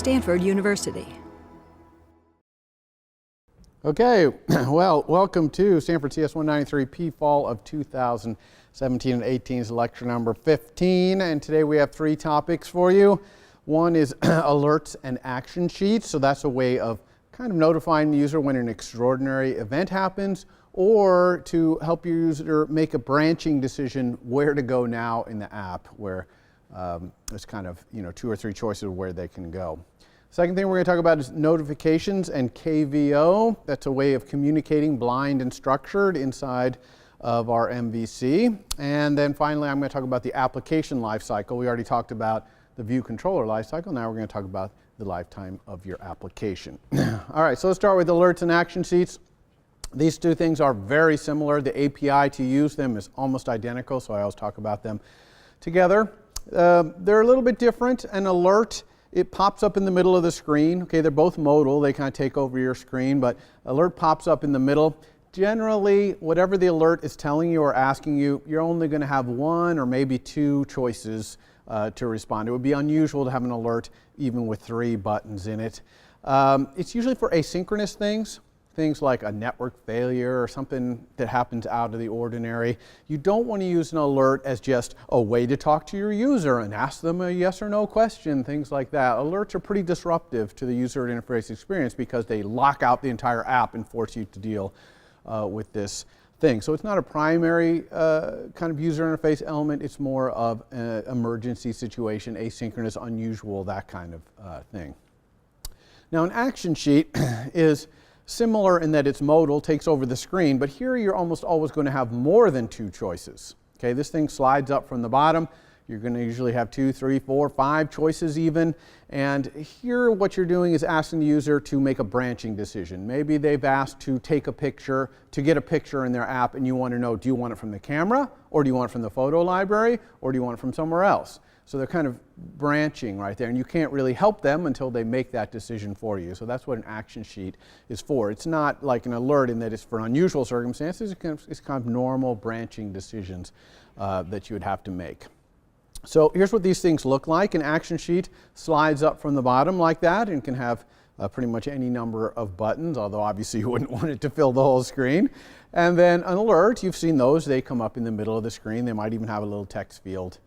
Stanford University. Okay, well, welcome to Stanford CS 193P Fall of 2017 and 18's lecture number 15. And today we have three topics for you. One is alerts and action sheets. So that's a way of kind of notifying the user when an extraordinary event happens, or to help your user make a branching decision where to go now in the app, where there's kind of, two or three choices of where they can go. Second thing we're going to talk about is notifications and KVO. That's a way of communicating blind and structured inside of our MVC. And then finally, I'm going to talk about the application lifecycle. We already talked about the view controller lifecycle. Now we're going to talk about the lifetime of your application. All right, so let's start with alerts and action sheets. These two things are very similar. The API to use them is almost identical, so I always talk about them together. They're a little bit different. An alert, it pops up in the middle of the screen. Okay, they're both modal. They kind of take over your screen, but alert pops up in the middle. Generally, whatever the alert is telling you or asking you, you're only going to have one or maybe two choices to respond. It would be unusual to have an alert even with three buttons in it. It's usually for asynchronous things like a network failure or something that happens out of the ordinary. You don't want to use an alert as just a way to talk to your user and ask them a yes or no question, things like that. Alerts are pretty disruptive to the user interface experience because they lock out the entire app and force you to deal with this thing. So it's not a primary kind of user interface element. It's more of an emergency situation, asynchronous, unusual, that kind of thing. Now an action sheet is similar in that it's modal, takes over the screen, but here you're almost always going to have more than two choices. Okay, this thing slides up from the bottom. You're going to usually have 2, 3, 4, 5 choices even. And here what you're doing is asking the user to make a branching decision. Maybe they've asked to take a picture, to get a picture in their app, and you want to know, do you want it from the camera, or do you want it from the photo library, or do you want it from somewhere else? So they're kind of branching right there, and you can't really help them until they make that decision for you. So that's what an action sheet is for. It's not like an alert in that it's for unusual circumstances. It's kind of normal branching decisions that you would have to make. So here's what these things look like. An action sheet slides up from the bottom like that and can have pretty much any number of buttons, although obviously you wouldn't want it to fill the whole screen. And then an alert, you've seen those. They come up in the middle of the screen. They might even have a little text field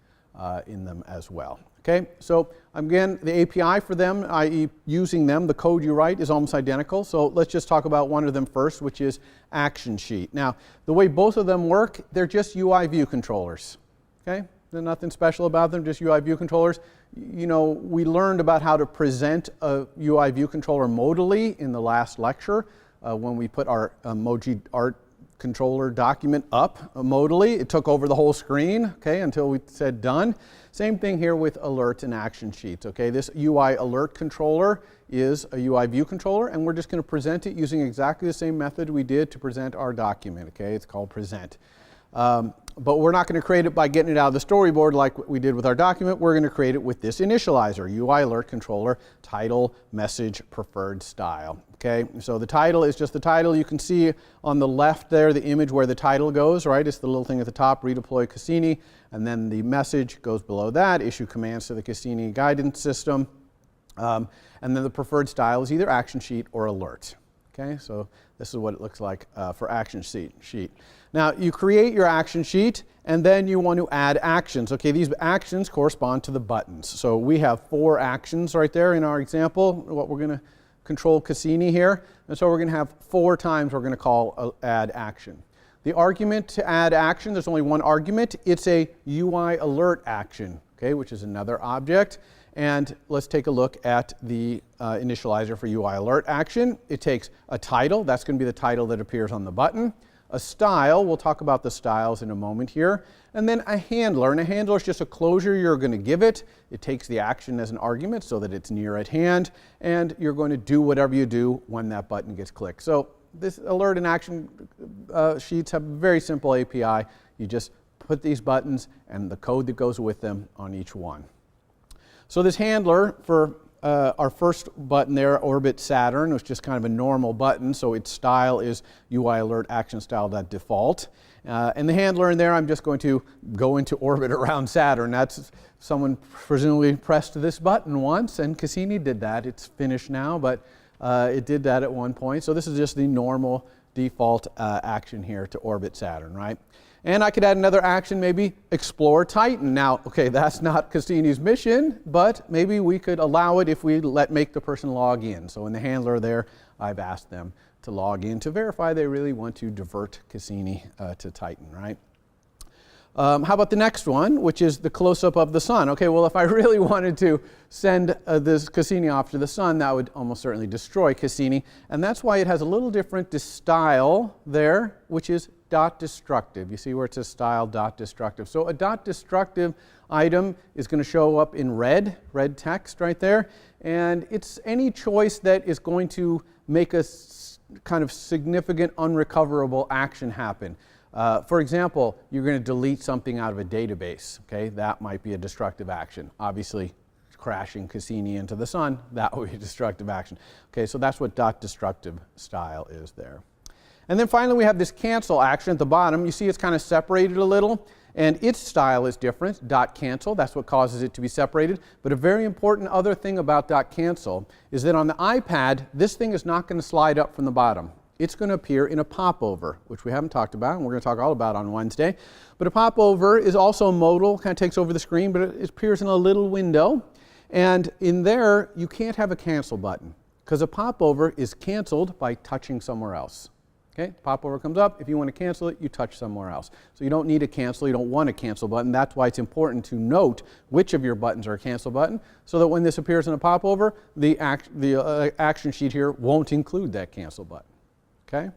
in them as well. Okay, so again, the API for them, i.e. using them, the code you write is almost identical. So let's just talk about one of them first, which is action sheet. Now, the way both of them work, they're just UI view controllers. Okay, there's nothing special about them, just UI view controllers. We learned about how to present a UI view controller modally in the last lecture when we put our emoji art controller document up modally. It took over the whole screen, okay, until we said done. Same thing here with alerts and action sheets, okay. This UI alert controller is a UI view controller, and we're just going to present it using exactly the same method we did to present our document, okay. It's called present. But we're not going to create it by getting it out of the storyboard like we did with our document. We're going to create it with this initializer, UI alert controller, title, message, preferred style. Okay, so the title is just the title. You can see on the left there the image where the title goes, right? It's the little thing at the top, redeploy Cassini, and then the message goes below that, issue commands to the Cassini guidance system. And then the preferred style is either action sheet or alert. Okay, so this is what it looks like for action sheet. Now you create your action sheet and then you want to add actions. Okay, these actions correspond to the buttons. So we have 4 actions right there in our example, what we're going to control Cassini here. And so we're going to have 4 times we're going to call add action. The argument to add action, there's only one argument. It's a UI alert action, okay, which is another object. And let's take a look at the initializer for UI alert action. It takes a title. That's going to be the title that appears on the button. A style. We'll talk about the styles in a moment here. And then a handler. And a handler is just a closure you're going to give it. It takes the action as an argument so that it's near at hand. And you're going to do whatever you do when that button gets clicked. So this alert and action sheets have a very simple API. You just put these buttons and the code that goes with them on each one. So this handler for our first button there, Orbit Saturn, was just kind of a normal button, so its style is UI alert action style.default. And the handler in there, I'm just going to go into orbit around Saturn. That's someone presumably pressed this button once, and Cassini did that. It's finished now, but it did that at one point. So this is just the normal default action here to orbit Saturn, right? And I could add another action, maybe explore Titan. Now, okay, that's not Cassini's mission, but maybe we could allow it if we make the person log in. So in the handler there, I've asked them to log in to verify they really want to divert Cassini to Titan, right? How about the next one, which is the close-up of the sun? Okay, well, if I really wanted to send this Cassini off to the sun, that would almost certainly destroy Cassini. And that's why it has a little different style there, which is dot destructive. You see where it says style dot destructive. So a dot destructive item is going to show up in red text right there. And it's any choice that is going to make a kind of significant unrecoverable action happen. For example, you're going to delete something out of a database. Okay, that might be a destructive action. Obviously, crashing Cassini into the sun, that would be a destructive action. Okay, so that's what dot destructive style is there. And then finally, we have this cancel action at the bottom. You see it's kind of separated a little, and its style is different, dot cancel. That's what causes it to be separated. But a very important other thing about dot cancel is that on the iPad, this thing is not going to slide up from the bottom. It's going to appear in a popover, which we haven't talked about, and we're going to talk all about on Wednesday. But a popover is also modal, kind of takes over the screen, but it appears in a little window. And in there, you can't have a cancel button, because a popover is canceled by touching somewhere else. Okay, popover comes up. If you want to cancel it, you touch somewhere else. So you don't need a cancel. You don't want a cancel button. That's why it's important to note which of your buttons are a cancel button, so that when this appears in a popover, the action sheet here won't include that cancel button. Okay?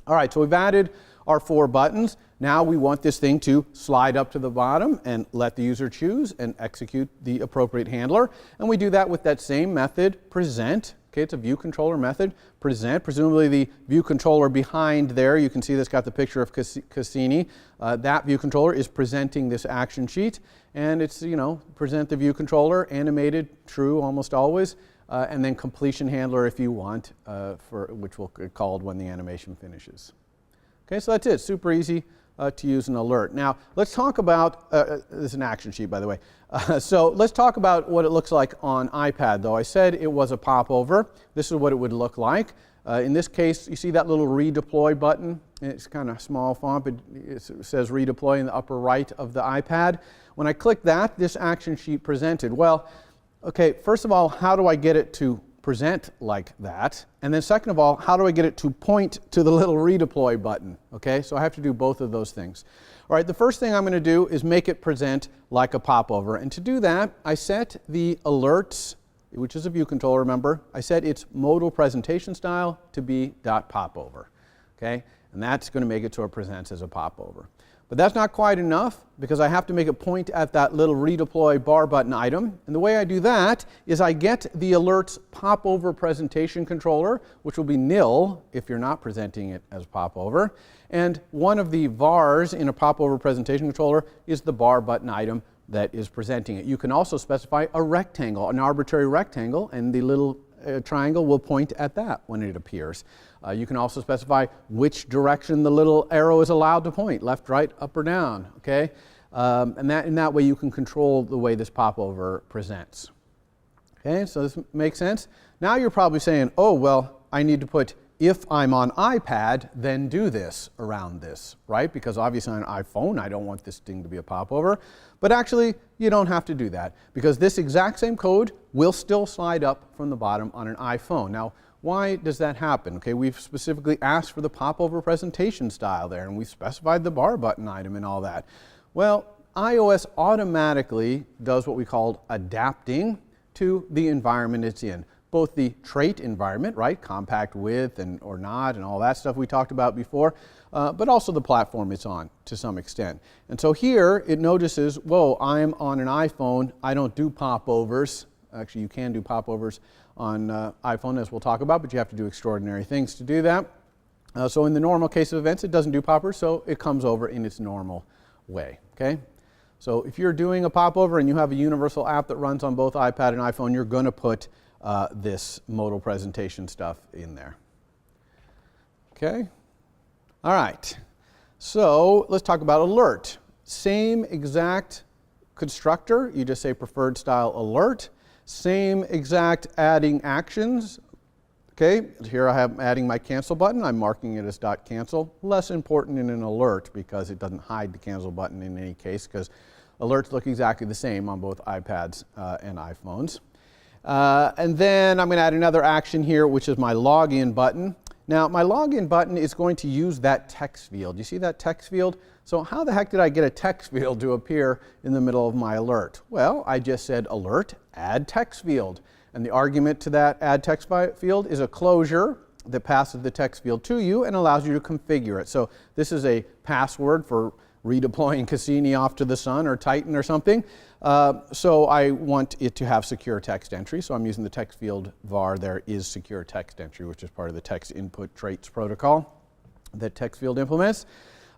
All right, so we've added our 4 buttons. Now we want this thing to slide up to the bottom and let the user choose and execute the appropriate handler. And we do that with that same method, present. Okay, it's a view controller method, present. Presumably the view controller behind there, you can see that's got the picture of Cassini. That view controller is presenting this action sheet. And it's, present the view controller, animated, true almost always. And then completion handler if you want, which will get called when the animation finishes. Okay, so that's it. Super easy to use an alert. Now, let's talk about, this is an action sheet, by the way. So let's talk about what it looks like on iPad, though. I said it was a popover. This is what it would look like. In this case, you see that little redeploy button? It's kind of small font, but it says redeploy in the upper right of the iPad. When I click that, this action sheet presented. Well, okay, first of all, how do I get it to present like that? And then second of all, how do I get it to point to the little redeploy button? Okay, so I have to do both of those things. All right, the first thing I'm going to do is make it present like a popover. And to do that, I set the alerts, which is a view controller, remember, I set its modal presentation style to be .popover. Okay, and that's going to make it so it presents as a popover. But that's not quite enough, because I have to make it point at that little redeploy bar button item. And the way I do that is I get the alerts popover presentation controller, which will be nil if you're not presenting it as popover. And one of the vars in a popover presentation controller is the bar button item that is presenting it. You can also specify a rectangle, an arbitrary rectangle, and the little triangle will point at that when it appears. You can also specify which direction the little arrow is allowed to point, left, right, up, or down. Okay, and in that way you can control the way this popover presents. Okay, so this makes sense. Now you're probably saying, oh well, I need to put if I'm on iPad, then do this around this, right? Because obviously on an iPhone, I don't want this thing to be a popover. But actually, you don't have to do that, because this exact same code will still slide up from the bottom on an iPhone. Now, why does that happen? Okay, we've specifically asked for the popover presentation style there, and we've specified the bar button item and all that. Well, iOS automatically does what we call adapting to the environment it's in. Both the trait environment, right, compact width or not, and all that stuff we talked about before, but also the platform it's on to some extent. And so here it notices, whoa, I'm on an iPhone, I don't do popovers. Actually, you can do popovers on iPhone, as we'll talk about, but you have to do extraordinary things to do that. So in the normal case of events, it doesn't do poppers, so it comes over in its normal way, okay? So if you're doing a popover and you have a universal app that runs on both iPad and iPhone, you're going to put this modal presentation stuff in there. Okay? All right. So let's talk about alert. Same exact constructor, you just say preferred style alert. Same exact adding actions. Okay, here I have adding my cancel button. I'm marking it as .cancel. Less important in an alert because it doesn't hide the cancel button in any case, because alerts look exactly the same on both iPads and iPhones. And then I'm going to add another action here, which is my login button. Now, my login button is going to use that text field. You see that text field? So how the heck did I get a text field to appear in the middle of my alert? Well, I just said alert, add text field. And the argument to that add text field is a closure that passes the text field to you and allows you to configure it. So this is a password for redeploying Cassini off to the sun or Titan or something. So I want it to have secure text entry. So I'm using the text field var there is secure text entry, which is part of the text input traits protocol that text field implements.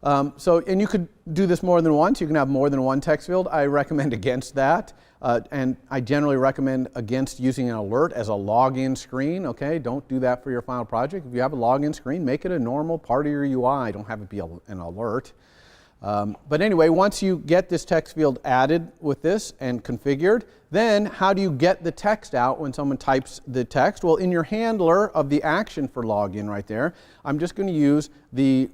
And you could do this more than once. You can have more than one text field. I recommend against that. And I generally recommend against using an alert as a login screen. Okay, don't do that for your final project. If you have a login screen, make it a normal part of your UI. Don't have it be an alert. But anyway, once you get this text field added with this and configured, then how do you get the text out when someone types the text? Well, in your handler of the action for login right there, I'm just going to use the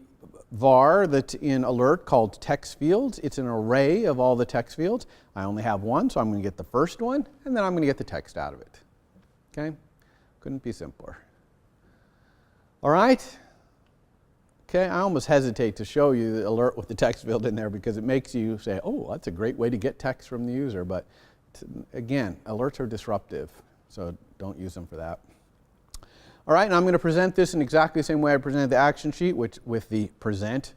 var that's in alert called text fields. It's an array of all the text fields. I only have one, so I'm going to get the first one, and then I'm going to get the text out of it. Okay? Couldn't be simpler. All right? Okay, I almost hesitate to show you the alert with the text field in there because it makes you say, oh, that's a great way to get text from the user. But again, alerts are disruptive, so don't use them for that. All right, and I'm going to present this in exactly the same way I presented the action sheet, which with the present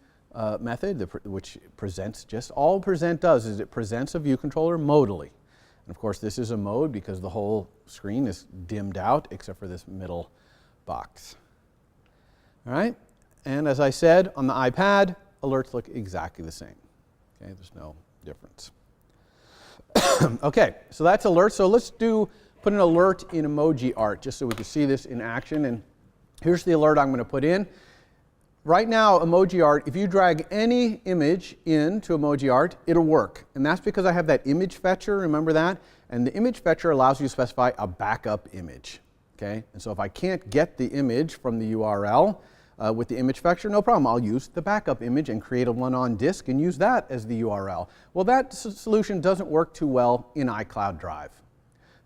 method, which presents just all present does is it presents a view controller modally. And of course, this is a mode because the whole screen is dimmed out except for this middle box. All right, and as I said, on the iPad, alerts look exactly the same. Okay, there's no difference. Okay, so that's alerts. So let's put an alert in emoji art just so we can see this in action. And here's the alert I'm going to put in. Right now, emoji art, if you drag any image into emoji art, it'll work. And that's because I have that image fetcher, remember that? And the image fetcher allows you to specify a backup image. Okay? And so if I can't get the image from the URL with the image fetcher, no problem. I'll use the backup image and create a one on disk and use that as the URL. Well, that solution doesn't work too well in iCloud Drive.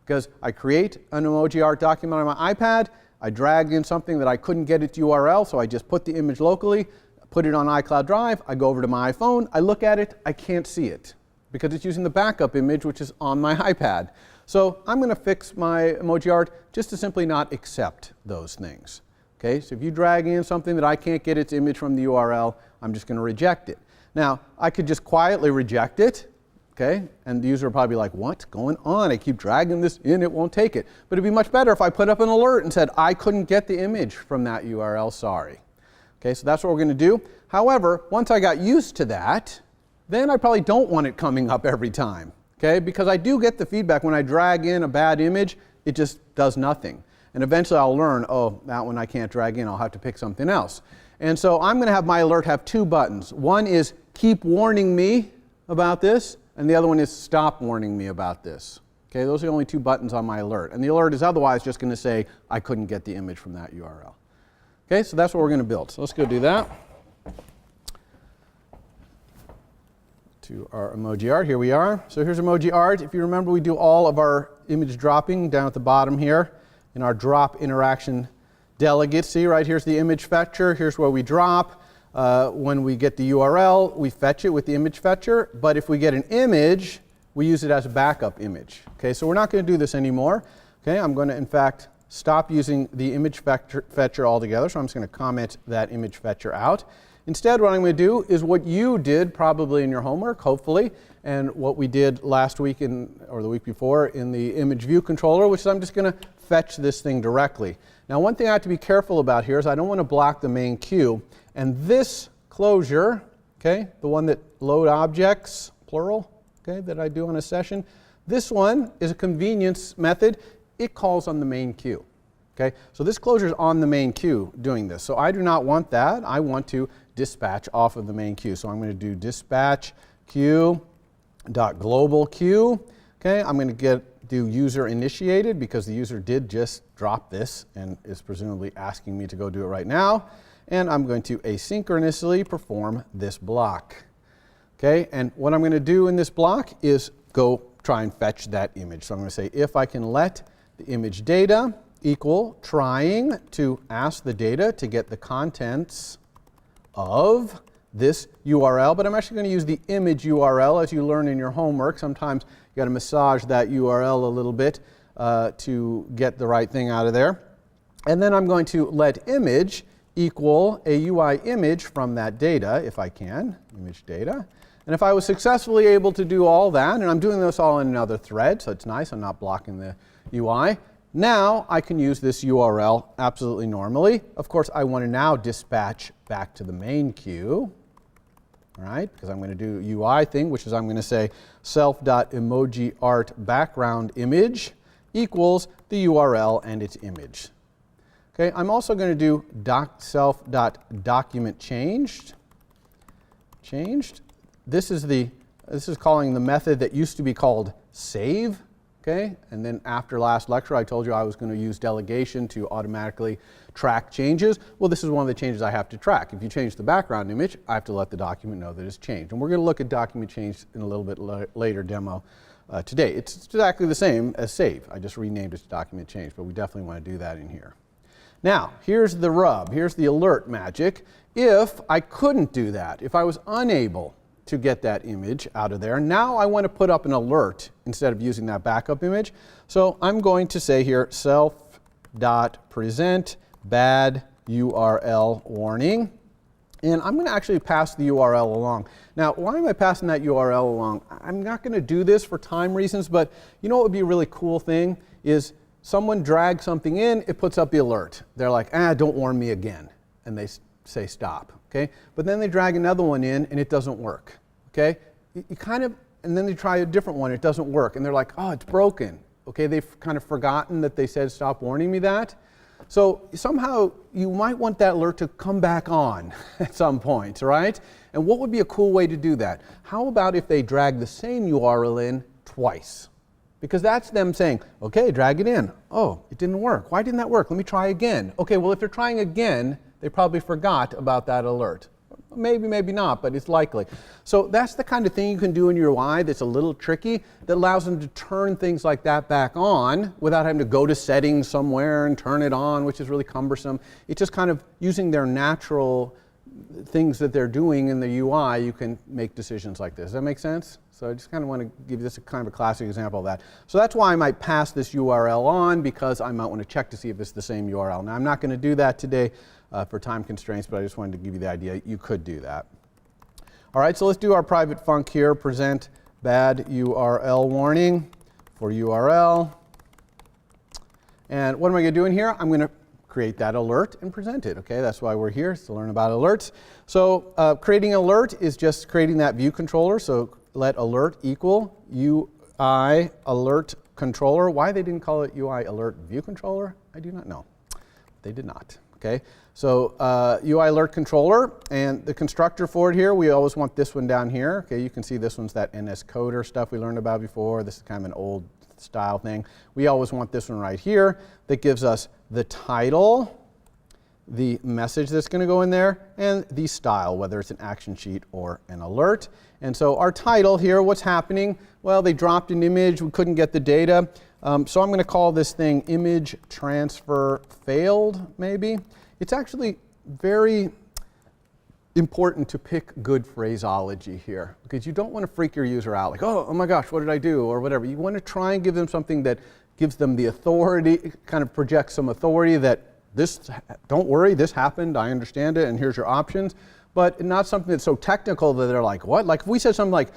Because I create an emoji art document on my iPad, I drag in something that I couldn't get its URL, so I just put the image locally, put it on iCloud Drive, I go over to my iPhone, I look at it, I can't see it because it's using the backup image which is on my iPad. So I'm going to fix my emoji art just to simply not accept those things. Okay, so if you drag in something that I can't get its image from the URL, I'm just going to reject it. Now, I could just quietly reject it. Okay, and the user will probably be like, what's going on? I keep dragging this in, it won't take it. But it'd be much better if I put up an alert and said, I couldn't get the image from that URL, sorry. Okay, so that's what we're going to do. However, once I got used to that, then I probably don't want it coming up every time. Okay, because I do get the feedback when I drag in a bad image, it just does nothing. And eventually I'll learn, oh, that one I can't drag in, I'll have to pick something else. And so I'm going to have my alert have two buttons. One is keep warning me about this, and the other one is stop warning me about this. Okay, those are the only two buttons on my alert. And the alert is otherwise just going to say, I couldn't get the image from that URL. Okay, so that's what we're going to build. So let's go do that. To our emoji art, here we are. So here's emoji art. If you remember, we do all of our image dropping down at the bottom here in our drop interaction delegate. See, right here's the image fetcher. Here's where we drop. When we get the URL, we fetch it with the image fetcher. But if we get an image, we use it as a backup image. Okay, so we're not going to do this anymore. Okay, I'm going to, in fact, stop using the image fetcher altogether. So I'm just going to comment that image fetcher out. Instead, what I'm going to do is what you did probably in your homework, hopefully, and what we did last week or the week before in the image view controller, which is I'm just going to fetch this thing directly. Now, one thing I have to be careful about here is I don't want to block the main queue. And this closure, okay, the one that load objects, plural, okay, that I do on a session, this one is a convenience method. It calls on the main queue. Okay, so this closure is on the main queue doing this. So I do not want that. I want to dispatch off of the main queue. So I'm going to do dispatch queue.global queue. Okay, I'm going to do user initiated because the user did just drop this and is presumably asking me to go do it right now. And I'm going to asynchronously perform this block. Okay, and what I'm going to do in this block is go try and fetch that image. So I'm going to say if I can let the image data equal trying to ask the data to get the contents of this URL, but I'm actually going to use the image URL as you learn in your homework. Sometimes you got to massage that URL a little bit to get the right thing out of there. And then I'm going to let image equal a UI image from that data, if I can, image data. And if I was successfully able to do all that, and I'm doing this all in another thread, so it's nice, I'm not blocking the UI, now I can use this URL absolutely normally. Of course, I want to now dispatch back to the main queue, all right, because I'm going to do UI thing, which is I'm going to say self.emojiart background image equals the URL and its image. Okay, I'm also going to do self.document changed. This is calling the method that used to be called save. Okay, and then after last lecture, I told you I was going to use delegation to automatically track changes. Well, this is one of the changes I have to track. If you change the background image, I have to let the document know that it's changed. And we're going to look at document change in a little bit later demo today. It's exactly the same as save. I just renamed it to document change, but we definitely want to do that in here. Now, here's the rub. Here's the alert magic. If I couldn't do that, if I was unable to get that image out of there, now I want to put up an alert instead of using that backup image. So I'm going to say here self.present bad URL warning. And I'm going to actually pass the URL along. Now, why am I passing that URL along? I'm not going to do this for time reasons, but you know what would be a really cool thing is someone drags something in, it puts up the alert. They're like, don't warn me again. And they say stop. Okay? But then they drag another one in and it doesn't work. Okay? And then they try a different one, it doesn't work. And they're like, oh, it's broken. Okay? They've kind of forgotten that they said stop warning me that. So somehow you might want that alert to come back on at some point, right? And what would be a cool way to do that? How about if they drag the same URL in twice? Because that's them saying, okay, drag it in. Oh, it didn't work. Why didn't that work? Let me try again. Okay, well, if they're trying again, they probably forgot about that alert. Maybe, maybe not, but it's likely. So that's the kind of thing you can do in your UI that's a little tricky, that allows them to turn things like that back on without having to go to settings somewhere and turn it on, which is really cumbersome. It's just kind of using their natural things that they're doing in the UI, you can make decisions like this. Does that make sense? So I just kind of want to give you this kind of a classic example of that. So that's why I might pass this URL on, because I might want to check to see if it's the same URL. Now I'm not going to do that today for time constraints, but I just wanted to give you the idea you could do that. All right, so let's do our private func here, present bad URL warning for URL. And what am I going to do in here? I'm going to create that alert and present it. Okay, that's why we're here, to learn about alerts. So creating an alert is just creating that view controller. So let alert equal UI alert controller. Why they didn't call it UI alert view controller, I do not know. They did not. Okay, so UI alert controller, and the constructor for it here, we always want this one down here. Okay, you can see this one's that NS coder stuff we learned about before. This is kind of an old style thing. We always want this one right here that gives us the title, the message that's going to go in there, and the style, whether it's an action sheet or an alert. And so our title here, what's happening? Well, they dropped an image, we couldn't get the data. So I'm going to call this thing image transfer failed, maybe. It's actually very important to pick good phraseology here, because you don't want to freak your user out like, oh my gosh, what did I do, or whatever. You want to try and give them something that gives them the authority, kind of projects some authority that this, don't worry, this happened, I understand it, and here's your options. But not something that's so technical that they're like, what? Like if we said something like,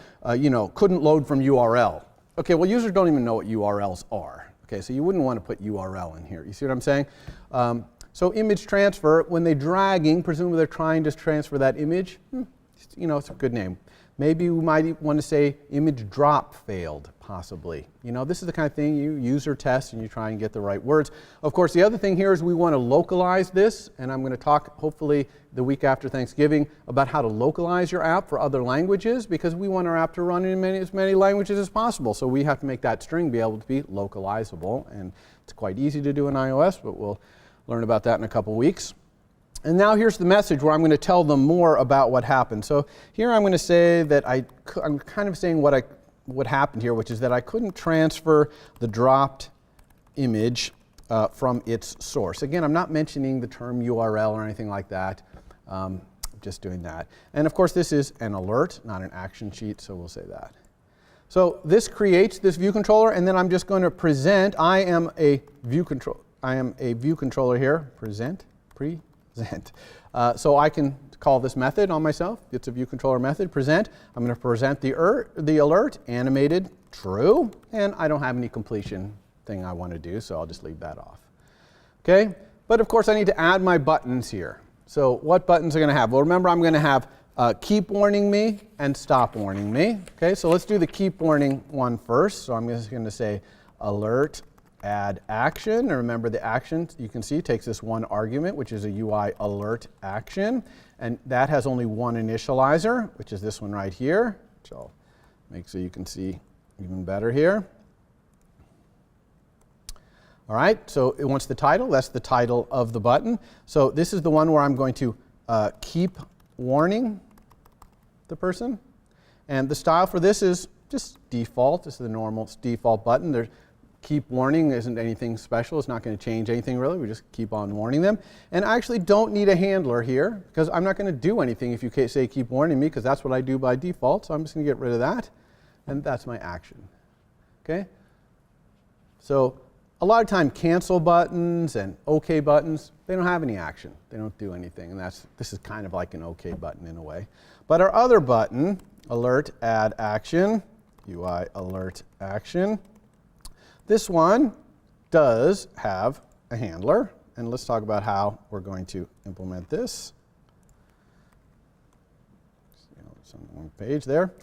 couldn't load from URL. Okay, well, users don't even know what URLs are. Okay, so you wouldn't want to put URL in here. You see what I'm saying? So image transfer, when they're dragging, presumably they're trying to transfer that image. It's a good name. Maybe we might want to say image drop failed, possibly. You know, this is the kind of thing you user test and you try and get the right words. Of course, the other thing here is we want to localize this, and I'm going to talk hopefully the week after Thanksgiving about how to localize your app for other languages, because we want our app to run in as many languages as possible. So we have to make that string be able to be localizable, and it's quite easy to do in iOS, but we'll learn about that in a couple weeks. And now here's the message where I'm going to tell them more about what happened. So here I'm going to say that I'm kind of saying what happened here, which is that I couldn't transfer the dropped image from its source. Again, I'm not mentioning the term URL or anything like that. Just doing that. And of course, this is an alert, not an action sheet, so we'll say that. So this creates this view controller, and then I'm just going to present. I am a view controller here. Present. So I can call this method on myself. It's a view controller method, present. I'm going to present the alert, animated, true, and I don't have any completion thing I want to do, so I'll just leave that off. Okay, but of course I need to add my buttons here. So what buttons are going to have? Well, remember I'm going to have keep warning me and stop warning me. Okay, so let's do the keep warning one first. So I'm just going to say alert add action, and remember the action, you can see, takes this one argument, which is a UI alert action, and that has only one initializer, which is this one right here, which I'll make so you can see even better here. All right, so it wants the title. That's the title of the button. So this is the one where I'm going to keep warning the person, and the style for this is just default. This is the normal default button. Keep warning isn't anything special. It's not going to change anything really. We just keep on warning them. And I actually don't need a handler here because I'm not going to do anything if you say keep warning me, because that's what I do by default. So I'm just going to get rid of that. And that's my action. Okay? So a lot of time cancel buttons and OK buttons, they don't have any action. They don't do anything. And this is kind of like an OK button in a way. But our other button, alert add action, UI alert action, this one does have a handler, and let's talk about how we're going to implement this. It's on one page there.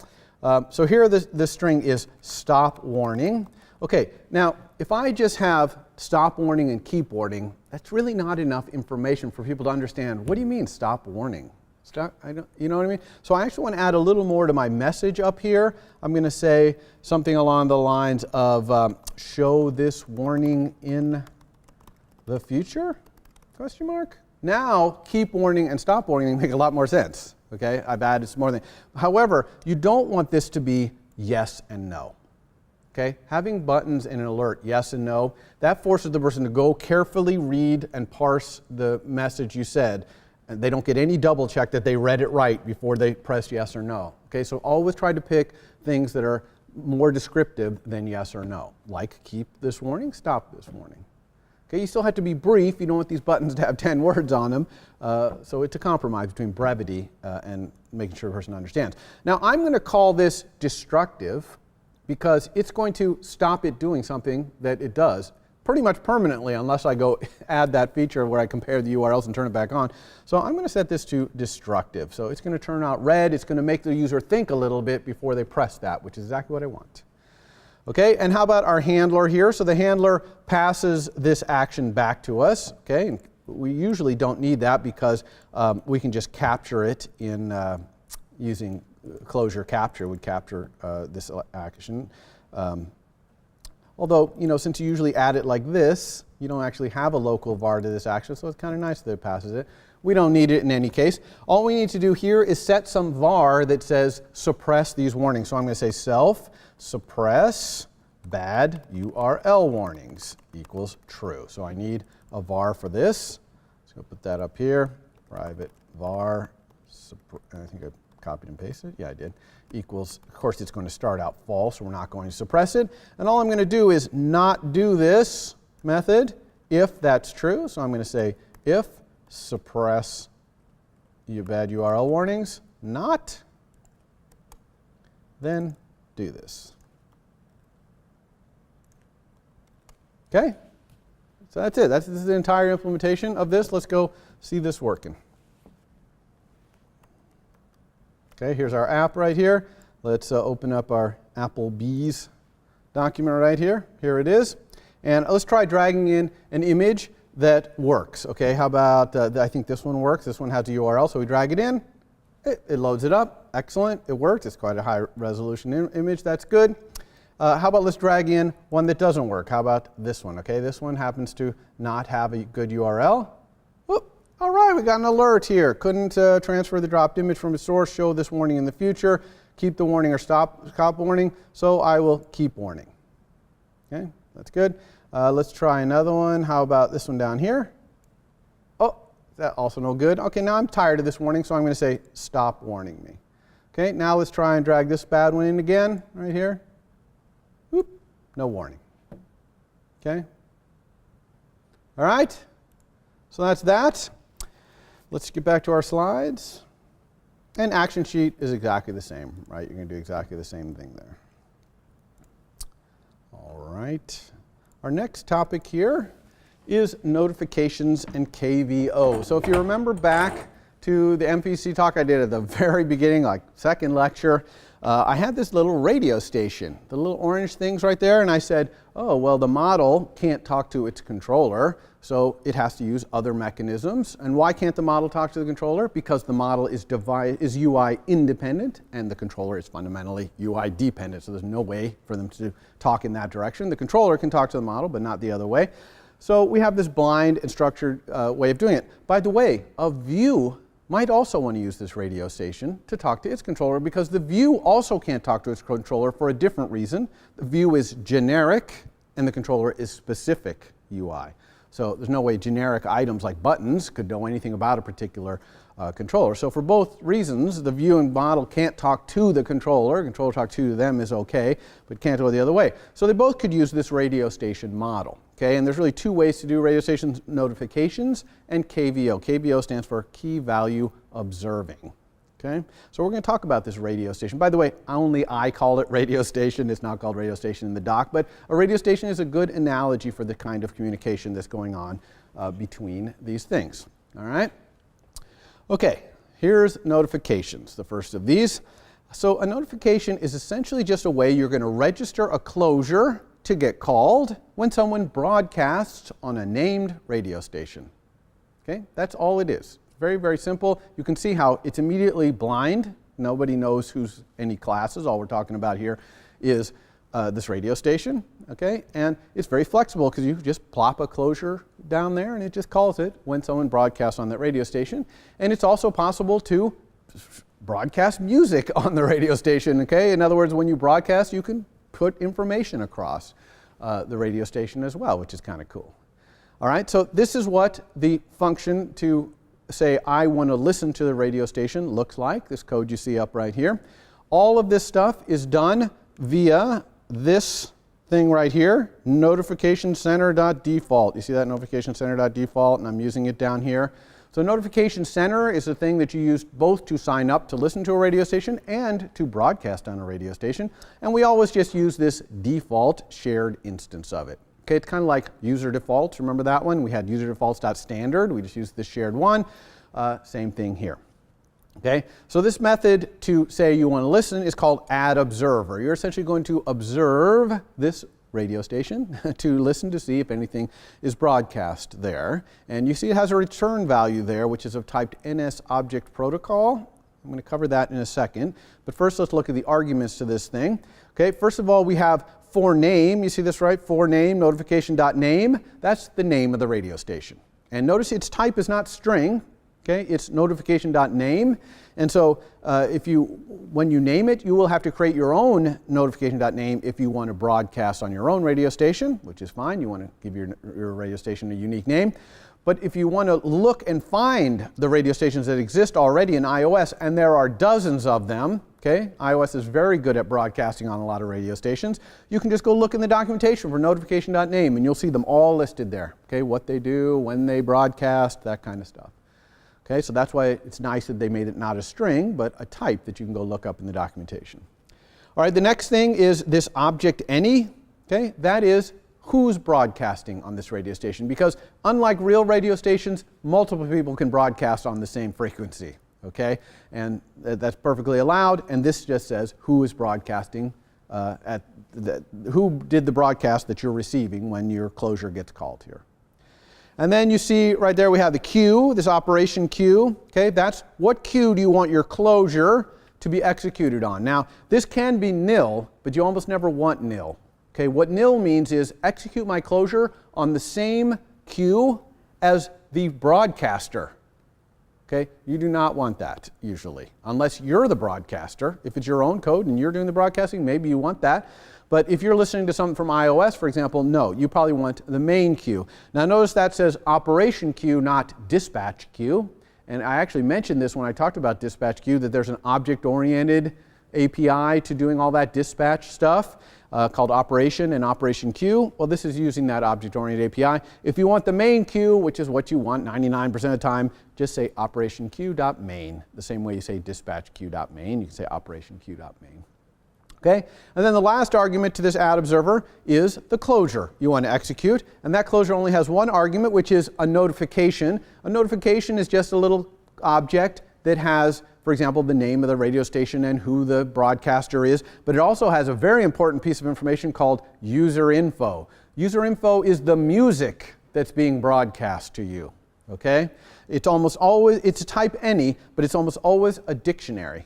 So here the string is stop warning. Okay, now if I just have stop warning and keep warning, that's really not enough information for people to understand. What do you mean stop warning? You know what I mean? So I actually want to add a little more to my message up here. I'm going to say something along the lines of show this warning in the future? Question mark? Now, keep warning and stop warning make a lot more sense. Okay, I've added some more things. However, you don't want this to be yes and no. Okay, having buttons in an alert, yes and no, that forces the person to go carefully read and parse the message you said. And they don't get any double check that they read it right before they press yes or no. Okay, so always try to pick things that are more descriptive than yes or no, like keep this warning, stop this warning. Okay, you still have to be brief. You don't want these buttons to have 10 words on them. So it's a compromise between brevity and making sure the person understands. Now I'm going to call this destructive because it's going to stop it doing something that it does pretty much permanently unless I go add that feature where I compare the URLs and turn it back on. So I'm going to set this to destructive. So it's going to turn out red. It's going to make the user think a little bit before they press that, which is exactly what I want. Okay, and how about our handler here? So the handler passes this action back to us. Okay, and we usually don't need that because we can just capture it in using closure capture would capture this action. Although, you know, since you usually add it like this, you don't actually have a local var to this action, so it's kind of nice that it passes it. We don't need it in any case. All we need to do here is set some var that says suppress these warnings. So I'm going to say self suppress bad URL warnings equals true. So I need a var for this. So I'll put that up here. Private var, I think I copied and pasted. Yeah, I did. Equals, of course, it's going to start out false, so we're not going to suppress it. And all I'm going to do is not do this method if that's true. So I'm going to say if suppress your bad URL warnings, not, then do this. Okay? So that's it. This is the entire implementation of this. Let's go see this working. Okay, here's our app right here. Let's open up our Applebee's document right here. Here it is. And let's try dragging in an image that works. Okay, how about, I think this one works. This one has a URL, so we drag it in. It loads it up. Excellent, it works. It's quite a high resolution image. That's good. How about let's drag in one that doesn't work? How about this one? Okay, this one happens to not have a good URL. Whoop. All right, we got an alert here. Couldn't transfer the dropped image from its source. Show this warning in the future. Keep the warning or stop warning. So I will keep warning. Okay, that's good. Let's try another one. How about this one down here? Oh, that also no good. Okay, now I'm tired of this warning, so I'm going to say stop warning me. Okay, now let's try and drag this bad one in again, right here. Whoop, no warning. Okay. All right, so that's that. Let's get back to our slides. And action sheet is exactly the same, right? You're going to do exactly the same thing there. All right. Our next topic here is notifications and KVO. So if you remember back to the MPC talk I did at the very beginning, like second lecture, I had this little radio station, the little orange things right there, and I said, oh, well, the model can't talk to its controller, so it has to use other mechanisms. And why can't the model talk to the controller? Because the model is UI independent, and the controller is fundamentally UI dependent, so there's no way for them to talk in that direction. The controller can talk to the model, but not the other way. So we have this blind and structured way of doing it. By the way, a view might also want to use this radio station to talk to its controller, because the view also can't talk to its controller for a different reason. The view is generic and the controller is specific UI. So there's no way generic items like buttons could know anything about a particular controller. So for both reasons, the view and model can't talk to the controller. Controller talk to them is okay, but can't go the other way. So they both could use this radio station model. Okay, and there's really two ways to do radio station notifications and KVO. KVO stands for Key Value Observing. Okay, so we're going to talk about this radio station. By the way, only I call it radio station. It's not called radio station in the doc, but a radio station is a good analogy for the kind of communication that's going on between these things. All right? Okay, here's notifications, the first of these. So a notification is essentially just a way you're going to register a closure to get called when someone broadcasts on a named radio station. Okay, that's all it is. Very, very simple. You can see how it's immediately blind. Nobody knows who's any classes. All we're talking about here is this radio station. Okay, and it's very flexible because you just plop a closure down there and it just calls it when someone broadcasts on that radio station. And it's also possible to broadcast music on the radio station. Okay, in other words, when you broadcast, you can put information across the radio station as well, which is kind of cool. All right, so this is what the function to say I want to listen to the radio station looks like. This code you see up right here. All of this stuff is done via this thing right here, notification center.default. You see that notification center.default, and I'm using it down here. So notification center is a thing that you use both to sign up to listen to a radio station and to broadcast on a radio station. And we always just use this default shared instance of it. Okay, it's kind of like user defaults. Remember that one? We had user defaults.standard. We just used the shared one. Same thing here. Okay, so this method to say you want to listen is called add observer. You're essentially going to observe this radio station to listen to see if anything is broadcast there. And you see it has a return value there, which is of type NS object protocol. I'm going to cover that in a second. But first, let's look at the arguments to this thing. Okay, first of all, we have for name. You see this, right? For name, notification.name. That's the name of the radio station. And notice its type is not string. Okay, it's notification.name. And so when you name it, you will have to create your own notification.name if you want to broadcast on your own radio station, which is fine. You want to give your radio station a unique name. But if you want to look and find the radio stations that exist already in iOS, and there are dozens of them, okay, iOS is very good at broadcasting on a lot of radio stations, you can just go look in the documentation for notification.name and you'll see them all listed there, okay, what they do, when they broadcast, that kind of stuff. Okay, so that's why it's nice that they made it not a string, but a type that you can go look up in the documentation. All right, the next thing is this object any, okay, that is who's broadcasting on this radio station, because unlike real radio stations, multiple people can broadcast on the same frequency. okay? And that's perfectly allowed, and this just says who is broadcasting, who did the broadcast that you're receiving when your closure gets called here. And then you see right there we have the queue, this operation queue, okay? That's what queue do you want your closure to be executed on. Now, this can be nil, but you almost never want nil. Okay, what nil means is execute my closure on the same queue as the broadcaster. Okay, you do not want that usually, unless you're the broadcaster. If it's your own code and you're doing the broadcasting, maybe you want that. But if you're listening to something from iOS, for example, no, you probably want the main queue. Now notice that says operation queue, not dispatch queue. And I actually mentioned this when I talked about dispatch queue, that there's an object-oriented API to doing all that dispatch stuff called operation and operation queue. Well, this is using that object-oriented API. If you want the main queue, which is what you want 99% of the time, just say operation queue.main. The same way you say dispatch queue.main, you can say operation queue.main. Okay? And then the last argument to this add observer is the closure you want to execute. And that closure only has one argument, which is a notification. A notification is just a little object that has, for example, the name of the radio station and who the broadcaster is. But it also has a very important piece of information called user info. User info is the music that's being broadcast to you. Okay? It's almost always, it's type any, but it's almost always a dictionary.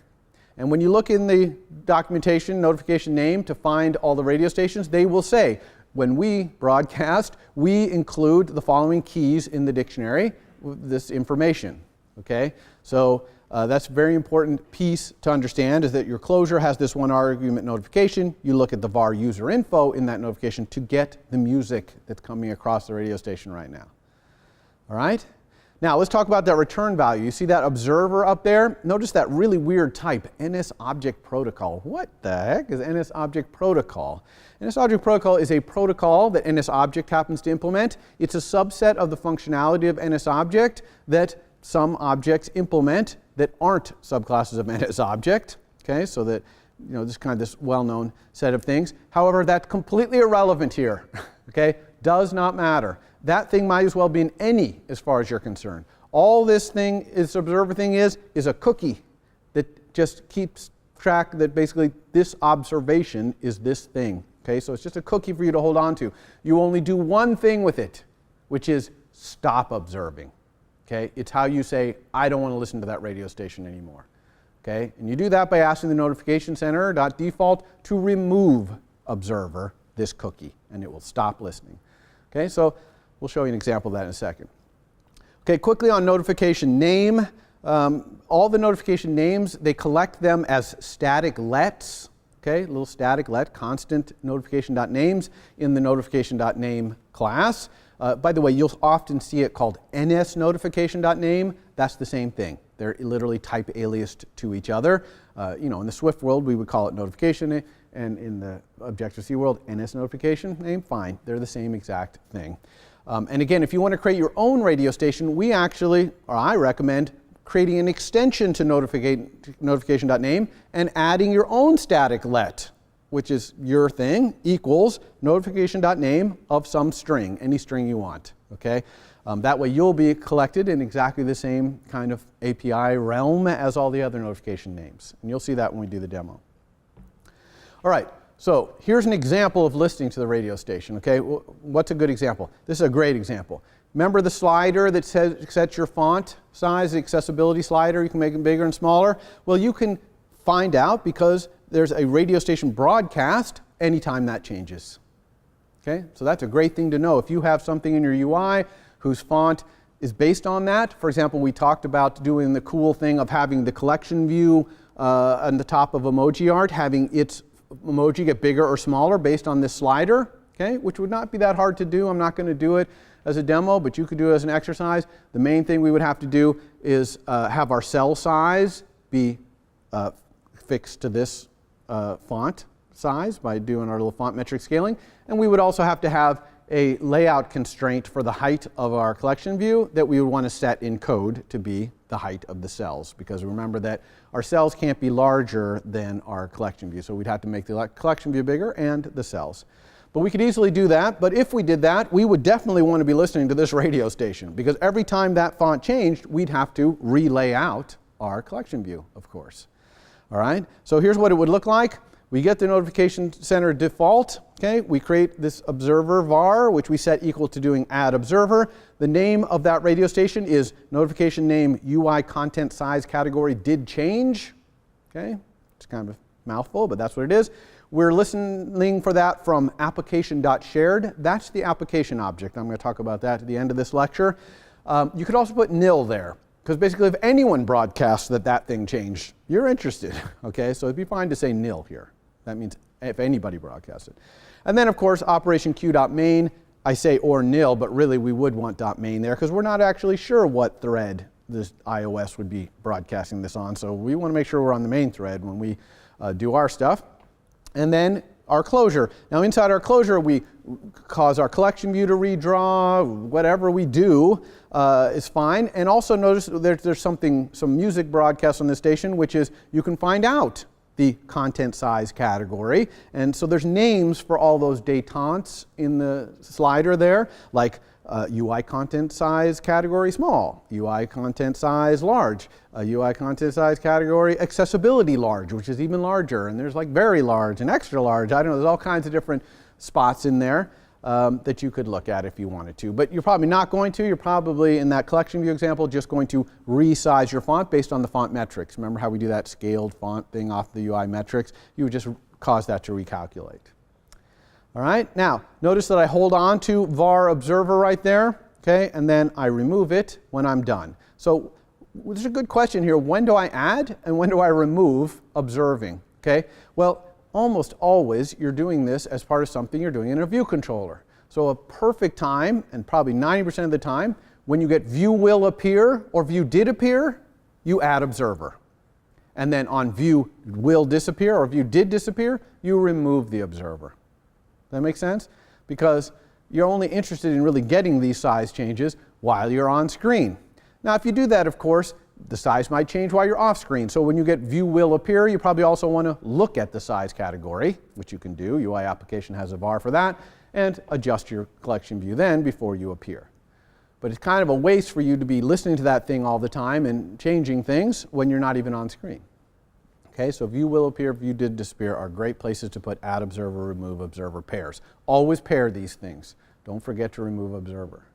And when you look in the documentation, notification name, to find all the radio stations, they will say, when we broadcast, we include the following keys in the dictionary, this information. Okay? So that's a very important piece to understand, is that your closure has this one argument notification. You look at the var user info in that notification to get the music that's coming across the radio station right now. All right? Now, let's talk about that return value. You see that observer up there? Notice that really weird type, NS Object Protocol. What the heck is NS Object Protocol? NS Object Protocol is a protocol that NS Object happens to implement. It's a subset of the functionality of NS Object that some objects implement that aren't subclasses of NS Object. Okay, so that, you know, this kind of this well-known set of things. However, that's completely irrelevant here. Okay, does not matter. That thing might as well be an any as far as you're concerned. All this thing, this observer thing is a cookie that just keeps track that basically this observation is this thing. Okay, so it's just a cookie for you to hold on to. You only do one thing with it, which is stop observing. Okay, it's how you say, I don't want to listen to that radio station anymore. Okay, and you do that by asking the notification center .default to remove observer, this cookie, and it will stop listening. Okay, so we'll show you an example of that in a second. Okay, quickly on notification name. All the notification names, they collect them as static lets. Okay, little static let, constant notification.names in the notification.name class. By the way, you'll often see it called NS notification.name. That's the same thing. They're literally type aliased to each other. You know, in the Swift world, we would call it notification, and in the Objective-C world, NS notification name, fine. They're the same exact thing. And again, if you want to create your own radio station, we actually, or I recommend, creating an extension to notification.name and adding your own static let, which is your thing, equals notification.name of some string, any string you want. Okay? That way you'll be collected in exactly the same kind of API realm as all the other notification names. And you'll see that when we do the demo. All right. So here's an example of listening to the radio station. Okay, what's a good example? This is a great example. Remember the slider that sets your font size, the accessibility slider? You can make it bigger and smaller. Well, you can find out because there's a radio station broadcast anytime that changes. Okay, so that's a great thing to know. If you have something in your UI whose font is based on that, for example, we talked about doing the cool thing of having the collection view on the top of emoji art, having its emoji get bigger or smaller based on this slider, okay, which would not be that hard to do. I'm not going to do it as a demo, but you could do it as an exercise. The main thing we would have to do is have our cell size be fixed to this font size by doing our little font metric scaling. And we would also have to have a layout constraint for the height of our collection view that we would want to set in code to be the height of the cells, because remember that our cells can't be larger than our collection view, so we'd have to make the collection view bigger and the cells. But we could easily do that, but if we did that, we would definitely want to be listening to this radio station, because every time that font changed, we'd have to relay out our collection view, of course. All right, so here's what it would look like. We get the notification center default. Okay, we create this observer var, which we set equal to doing add observer. The name of that radio station is notification name UI content size category did change. Okay, it's kind of a mouthful, but that's what it is. We're listening for that from application.shared. That's the application object. I'm going to talk about that at the end of this lecture. You could also put nil there, because basically if anyone broadcasts that thing changed, you're interested. Okay, so it'd be fine to say nil here. That means if anybody broadcasts it. And then, of course, operation q.main, I say or nil, but really we would want .main there because we're not actually sure what thread this iOS would be broadcasting this on. So we want to make sure we're on the main thread when we do our stuff. And then our closure. Now inside our closure, we cause our collection view to redraw. Whatever we do is fine. And also notice there's some music broadcast on this station, which is you can find out the content size category. And so there's names for all those détentes in the slider there, like UI content size category small, UI content size large, UI content size category accessibility large, which is even larger, and there's like very large and extra large. I don't know, there's all kinds of different spots in there that you could look at if you wanted to. But you're probably not going to. You're probably, in that collection view example, just going to resize your font based on the font metrics. Remember how we do that scaled font thing off the UI metrics? You would just cause that to recalculate. All right, now notice that I hold on to var observer right there, okay, and then I remove it when I'm done. So there's a good question here. When do I add and when do I remove observing? Okay, well, almost always you're doing this as part of something you're doing in a view controller. So a perfect time, and probably 90% of the time, when you get view will appear or view did appear, you add observer. And then on view will disappear or view did disappear, you remove the observer. That make sense? Because you're only interested in really getting these size changes while you're on screen. Now if you do that, of course, the size might change while you're off screen. So when you get view will appear, you probably also want to look at the size category, which you can do. UI application has a var for that, and adjust your collection view then before you appear. But it's kind of a waste for you to be listening to that thing all the time and changing things when you're not even on screen. Okay, so view will appear, view did disappear are great places to put add observer, remove observer pairs. Always pair these things. Don't forget to remove observer.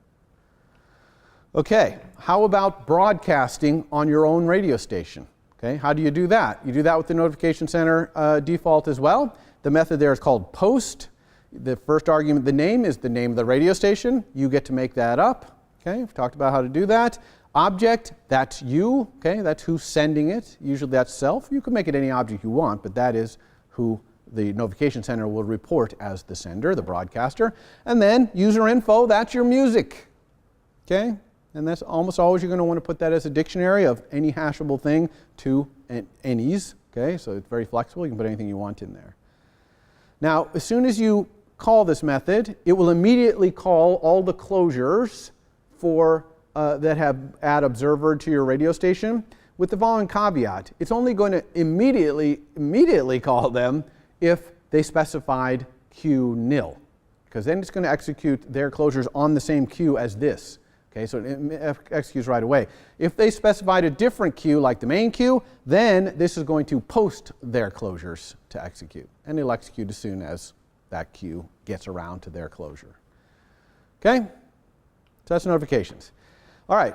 Okay, how about broadcasting on your own radio station? Okay, how do you do that? You do that with the notification center default as well. The method there is called post. The first argument, the name, is the name of the radio station. You get to make that up. Okay, we've talked about how to do that. Object, that's you. Okay, that's who's sending it. Usually that's self. You can make it any object you want, but that is who the notification center will report as the sender, the broadcaster. And then user info, that's your music. Okay, and that's almost always you're going to want to put that as a dictionary of any hashable thing to any's. Okay, so it's very flexible. You can put anything you want in there. Now, as soon as you call this method, it will immediately call all the closures for that have add observer to your radio station with the following caveat. It's only going to immediately call them if they specified queue nil, because then it's going to execute their closures on the same queue as this. Okay, so it executes right away. If they specified a different queue like the main queue, then this is going to post their closures to execute, and it'll execute as soon as that queue gets around to their closure. Okay, so that's notifications. All right,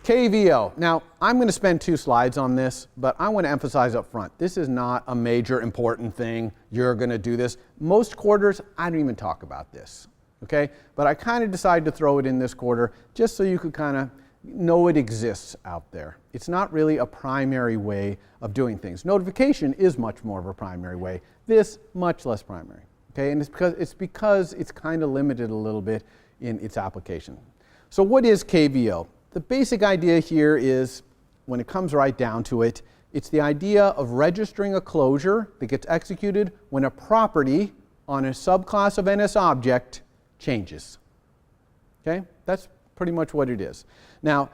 KVO. Now, I'm going to spend 2 slides on this, but I want to emphasize up front, this is not a major important thing. You're going to do this. Most quarters, I don't even talk about this. Okay, but I kind of decided to throw it in this quarter just so you could kind of know it exists out there. It's not really a primary way of doing things. Notification is much more of a primary way. This, much less primary. Okay, and it's because it's kind of limited a little bit in its application. So what is KVO? The basic idea here is, when it comes right down to it, it's the idea of registering a closure that gets executed when a property on a subclass of NS object changes. Okay, that's pretty much what it is. Now,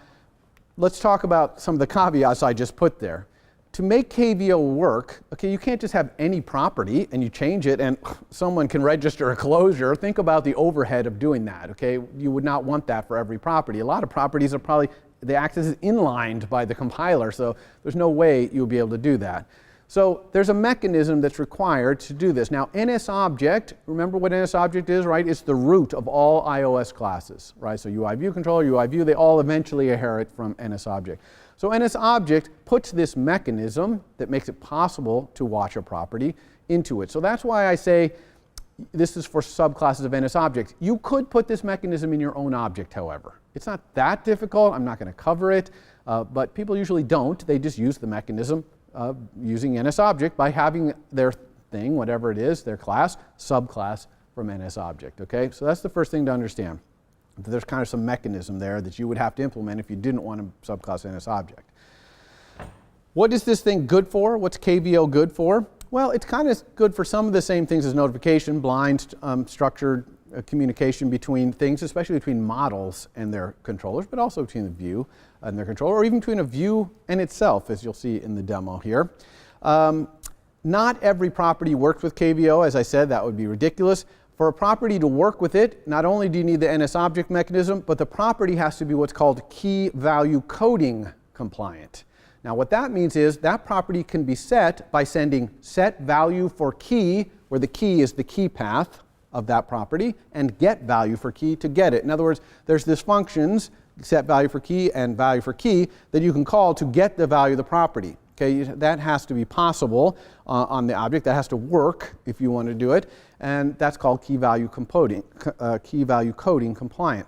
let's talk about some of the caveats I just put there. To make KVO work, okay, you can't just have any property and you change it and someone can register a closure. Think about the overhead of doing that, okay? You would not want that for every property. A lot of properties are probably the access is inlined by the compiler, so there's no way you'll be able to do that. So there's a mechanism that's required to do this. Now, NSObject, remember what NSObject is, right? It's the root of all iOS classes, right? So UIView controller, UIView, they all eventually inherit from NSObject. So NSObject puts this mechanism that makes it possible to watch a property into it. So that's why I say this is for subclasses of NSObject. You could put this mechanism in your own object, however. It's not that difficult. I'm not going to cover it, but people usually don't. They just use the mechanism using NSObject by having their thing, whatever it is, their class, subclass from NSObject. Okay, so that's the first thing to understand. There's kind of some mechanism there that you would have to implement if you didn't want to subclass NSObject. What is this thing good for? What's KVO good for? Well, it's kind of good for some of the same things as notification, blind, structured communication between things, especially between models and their controllers, but also between the view and their controller, or even between a view and itself, as you'll see in the demo here. Not every property works with KVO. As I said, that would be ridiculous. For a property to work with it, not only do you need the NSObject mechanism, but the property has to be what's called key value coding compliant. Now, what that means is that property can be set by sending set value for key, where the key is the key path of that property, and get value for key to get it. In other words, there's this functions, set value for key and value for key, that you can call to get the value of the property. Okay, that has to be possible on the object. That has to work if you want to do it, and that's called key value coding compliant.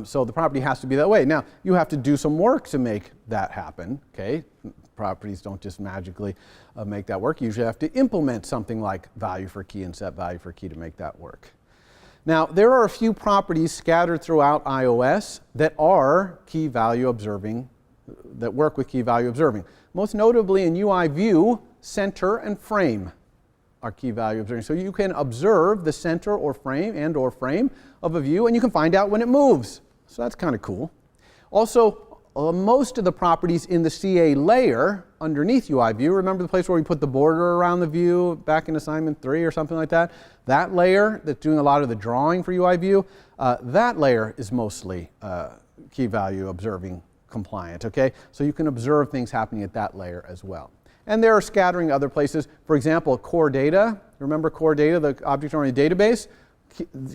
So the property has to be that way. Now, you have to do some work to make that happen. Okay, properties don't just magically make that work. You usually have to implement something like value for key and set value for key to make that work. Now, there are a few properties scattered throughout iOS that are key value observing, that work with key value observing. Most notably in UIView, center and frame are key value observing. So you can observe the center or frame of a view, and you can find out when it moves. So that's kind of cool. Also, most of the properties in the CA layer underneath UIView, remember the place where we put the border around the view back in assignment 3 or something like that? That layer that's doing a lot of the drawing for UIView, that layer is mostly key value observing compliant, okay? So you can observe things happening at that layer as well. And there are scattering other places. For example, core data. Remember core data, the object-oriented database?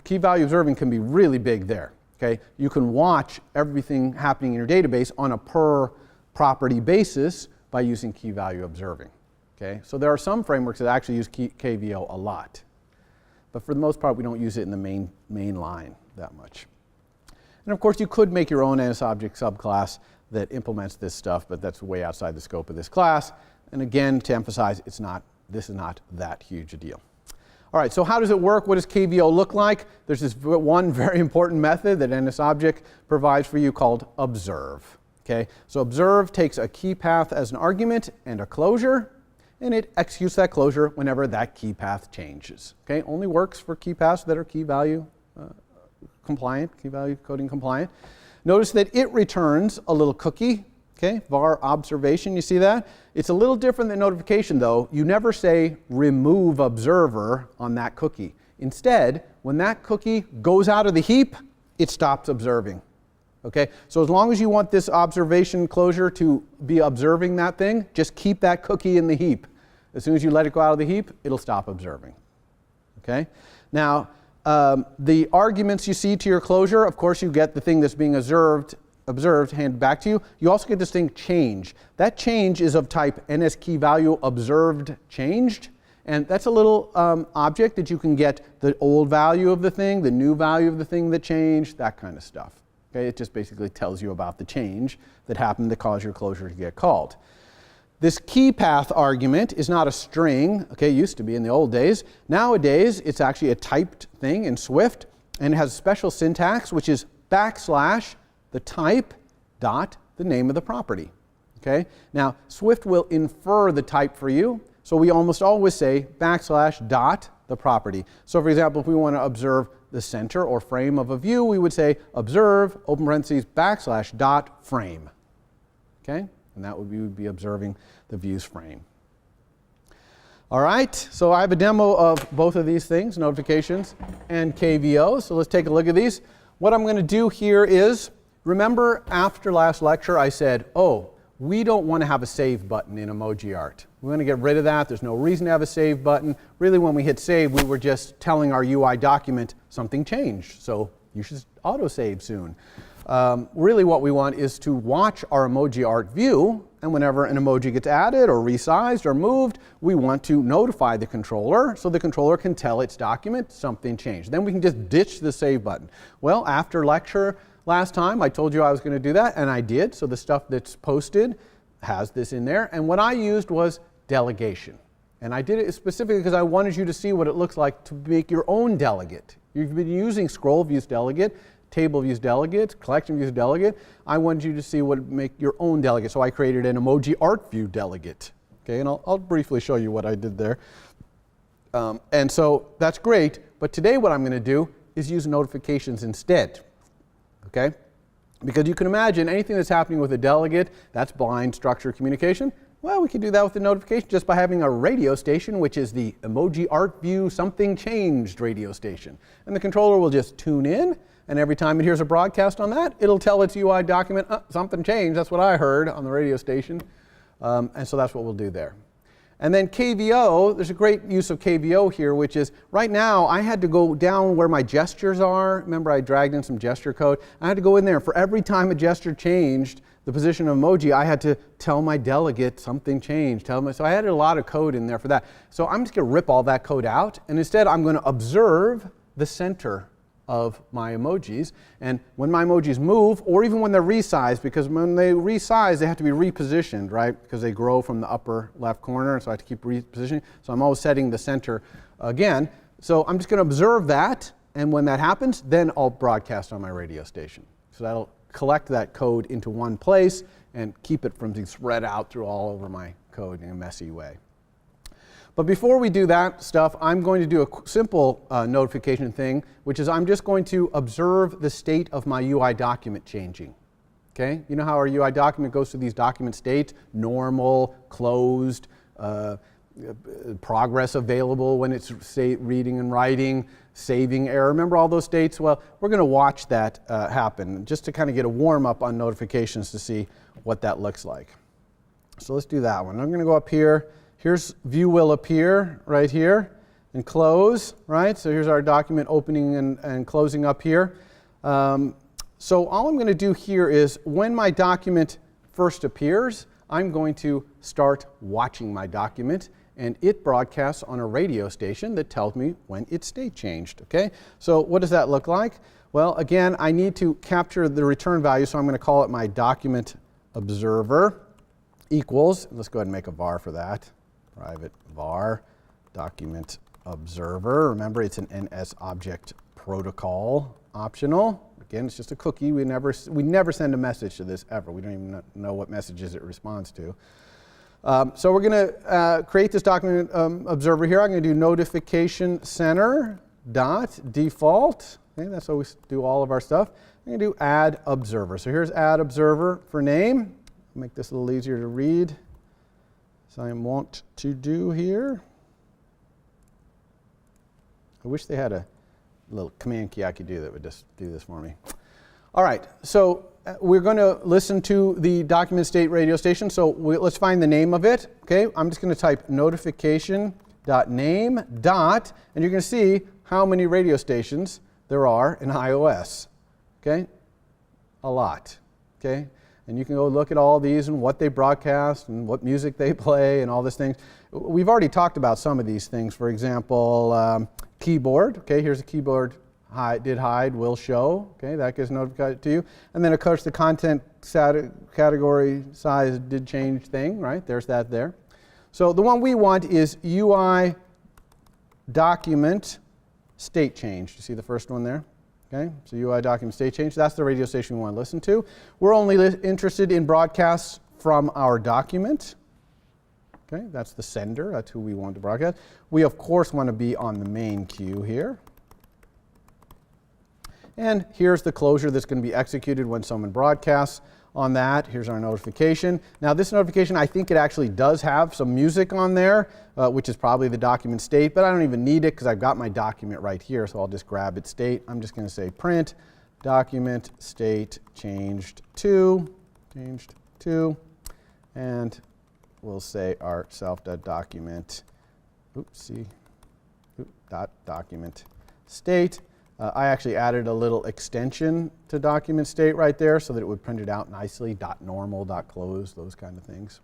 Key value observing can be really big there. Okay? You can watch everything happening in your database on a per property basis by using key value observing. Okay? So there are some frameworks that actually use KVO a lot. But for the most part, we don't use it in the main line that much. And of course, you could make your own NSObject subclass that implements this stuff, but that's way outside the scope of this class. And again, to emphasize, this is not that huge a deal. All right, so how does it work? What does KVO look like? There's this one very important method that NSObject provides for you called observe. Okay, so observe takes a key path as an argument and a closure, and it executes that closure whenever that key path changes. Okay, only works for key paths that are key value compliant, key value coding compliant. Notice that it returns a little cookie. Okay, var observation, you see that? It's a little different than notification though. You never say remove observer on that cookie. Instead, when that cookie goes out of the heap, it stops observing. Okay, so as long as you want this observation closure to be observing that thing, just keep that cookie in the heap. As soon as you let it go out of the heap, it'll stop observing. Okay, now the arguments you see to your closure, of course you get the thing that's being observed handed back to you. You also get this thing change. That change is of type NSKeyValue observed changed, and that's a little object that you can get the old value of the thing, the new value of the thing that changed, that kind of stuff. Okay, it just basically tells you about the change that happened to cause your closure to get called. This key path argument is not a string. Okay, it used to be in the old days. Nowadays, it's actually a typed thing in Swift, and it has a special syntax, which is / the type dot the name of the property. Okay? Now, Swift will infer the type for you, so we almost always say / dot the property. So for example, if we want to observe the center or frame of a view, we would say observe, open parentheses, / dot frame. Okay? And that would be observing the view's frame. All right, so I have a demo of both of these things, notifications and KVO. So let's take a look at these. What I'm going to do here is, remember after last lecture I said, oh, we don't want to have a save button in emoji art. We want to get rid of that. There's no reason to have a save button. Really, when we hit save, we were just telling our UI document something changed. So you should auto-save soon. Really what we want is to watch our emoji art view, and whenever an emoji gets added or resized or moved, we want to notify the controller so the controller can tell its document something changed. Then we can just ditch the save button. Well, after lecture last time, I told you I was going to do that, and I did. So the stuff that's posted has this in there. And what I used was delegation. And I did it specifically because I wanted you to see what it looks like to make your own delegate. You've been using scroll views delegate, table views delegate, collection views delegate. I wanted you to see what would make your own delegate. So I created an emoji art view delegate. Okay, and I'll briefly show you what I did there. And so that's great. But today what I'm going to do is use notifications instead. Okay? Because you can imagine anything that's happening with a delegate, that's blind structured communication. Well, we can do that with the notification just by having a radio station, which is the emoji art view something changed radio station. And the controller will just tune in, and every time it hears a broadcast on that, it'll tell its UI document, something changed, that's what I heard on the radio station. And so that's what we'll do there. And then KVO, there's a great use of KVO here, which is right now I had to go down where my gestures are. Remember I dragged in some gesture code. I had to go in there. For every time a gesture changed the position of emoji, I had to tell my delegate something changed. So I had a lot of code in there for that. So I'm just going to rip all that code out, and instead I'm going to observe the center of my emojis. And when my emojis move, or even when they're resized, because when they resize, they have to be repositioned, right? Because they grow from the upper left corner, so I have to keep repositioning. So I'm always setting the center again. So I'm just going to observe that, and when that happens, then I'll broadcast on my radio station. So that'll collect that code into one place and keep it from being spread out through all over my code in a messy way. But before we do that stuff, I'm going to do a simple notification thing, which is I'm just going to observe the state of my UI document changing. Okay? You know how our UI document goes through these document states: normal, closed, progress available when it's reading and writing, saving error. Remember all those states? Well, we're going to watch that happen just to kind of get a warm up on notifications to see what that looks like. So let's do that one. I'm going to go up here. Here's view will appear right here and close, right? So here's our document opening and closing up here. So all I'm going to do here is when my document first appears, I'm going to start watching my document, and it broadcasts on a radio station that tells me when its state changed, okay? So what does that look like? Well, again, I need to capture the return value, so I'm going to call it my document observer equals, let's go ahead and make a var for that. Private var document observer. Remember, it's an NS object protocol optional. Again, it's just a cookie. We never send a message to this ever. We don't even know what messages it responds to. So we're going to create this document observer here. I'm going to do notification center dot default. Okay, that's how we do all of our stuff. I'm going to do add observer. So here's add observer for name. Make this a little easier to read. So I want to do here. I wish they had a little command key I could do that would just do this for me. All right, so we're going to listen to the document state radio station. So let's find the name of it. Okay, I'm just going to type notification.name dot, and you're going to see how many radio stations there are in iOS. Okay, a lot. Okay. And you can go look at all these and what they broadcast and what music they play and all these things. We've already talked about some of these things. For example, keyboard. Okay, here's a keyboard did hide, will show. Okay, that gets notified to you. And then, of course, the content category size did change thing, right? There's that there. So the one we want is UI document state change. You see the first one there? Okay, so UI document state change, that's the radio station we want to listen to. We're only interested in broadcasts from our document. Okay, that's the sender, that's who we want to broadcast. We, of course, want to be on the main queue here. And here's the closure that's going to be executed when someone broadcasts on that. Here's our notification. Now this notification, I think it actually does have some music on there, which is probably the document state, but I don't even need it because I've got my document right here, so I'll just grab its state. I'm just going to say print document state changed to, and we'll say our self.document, document state. I actually added a little extension to document state right there so that it would print it out nicely, .normal, .close, those kind of things.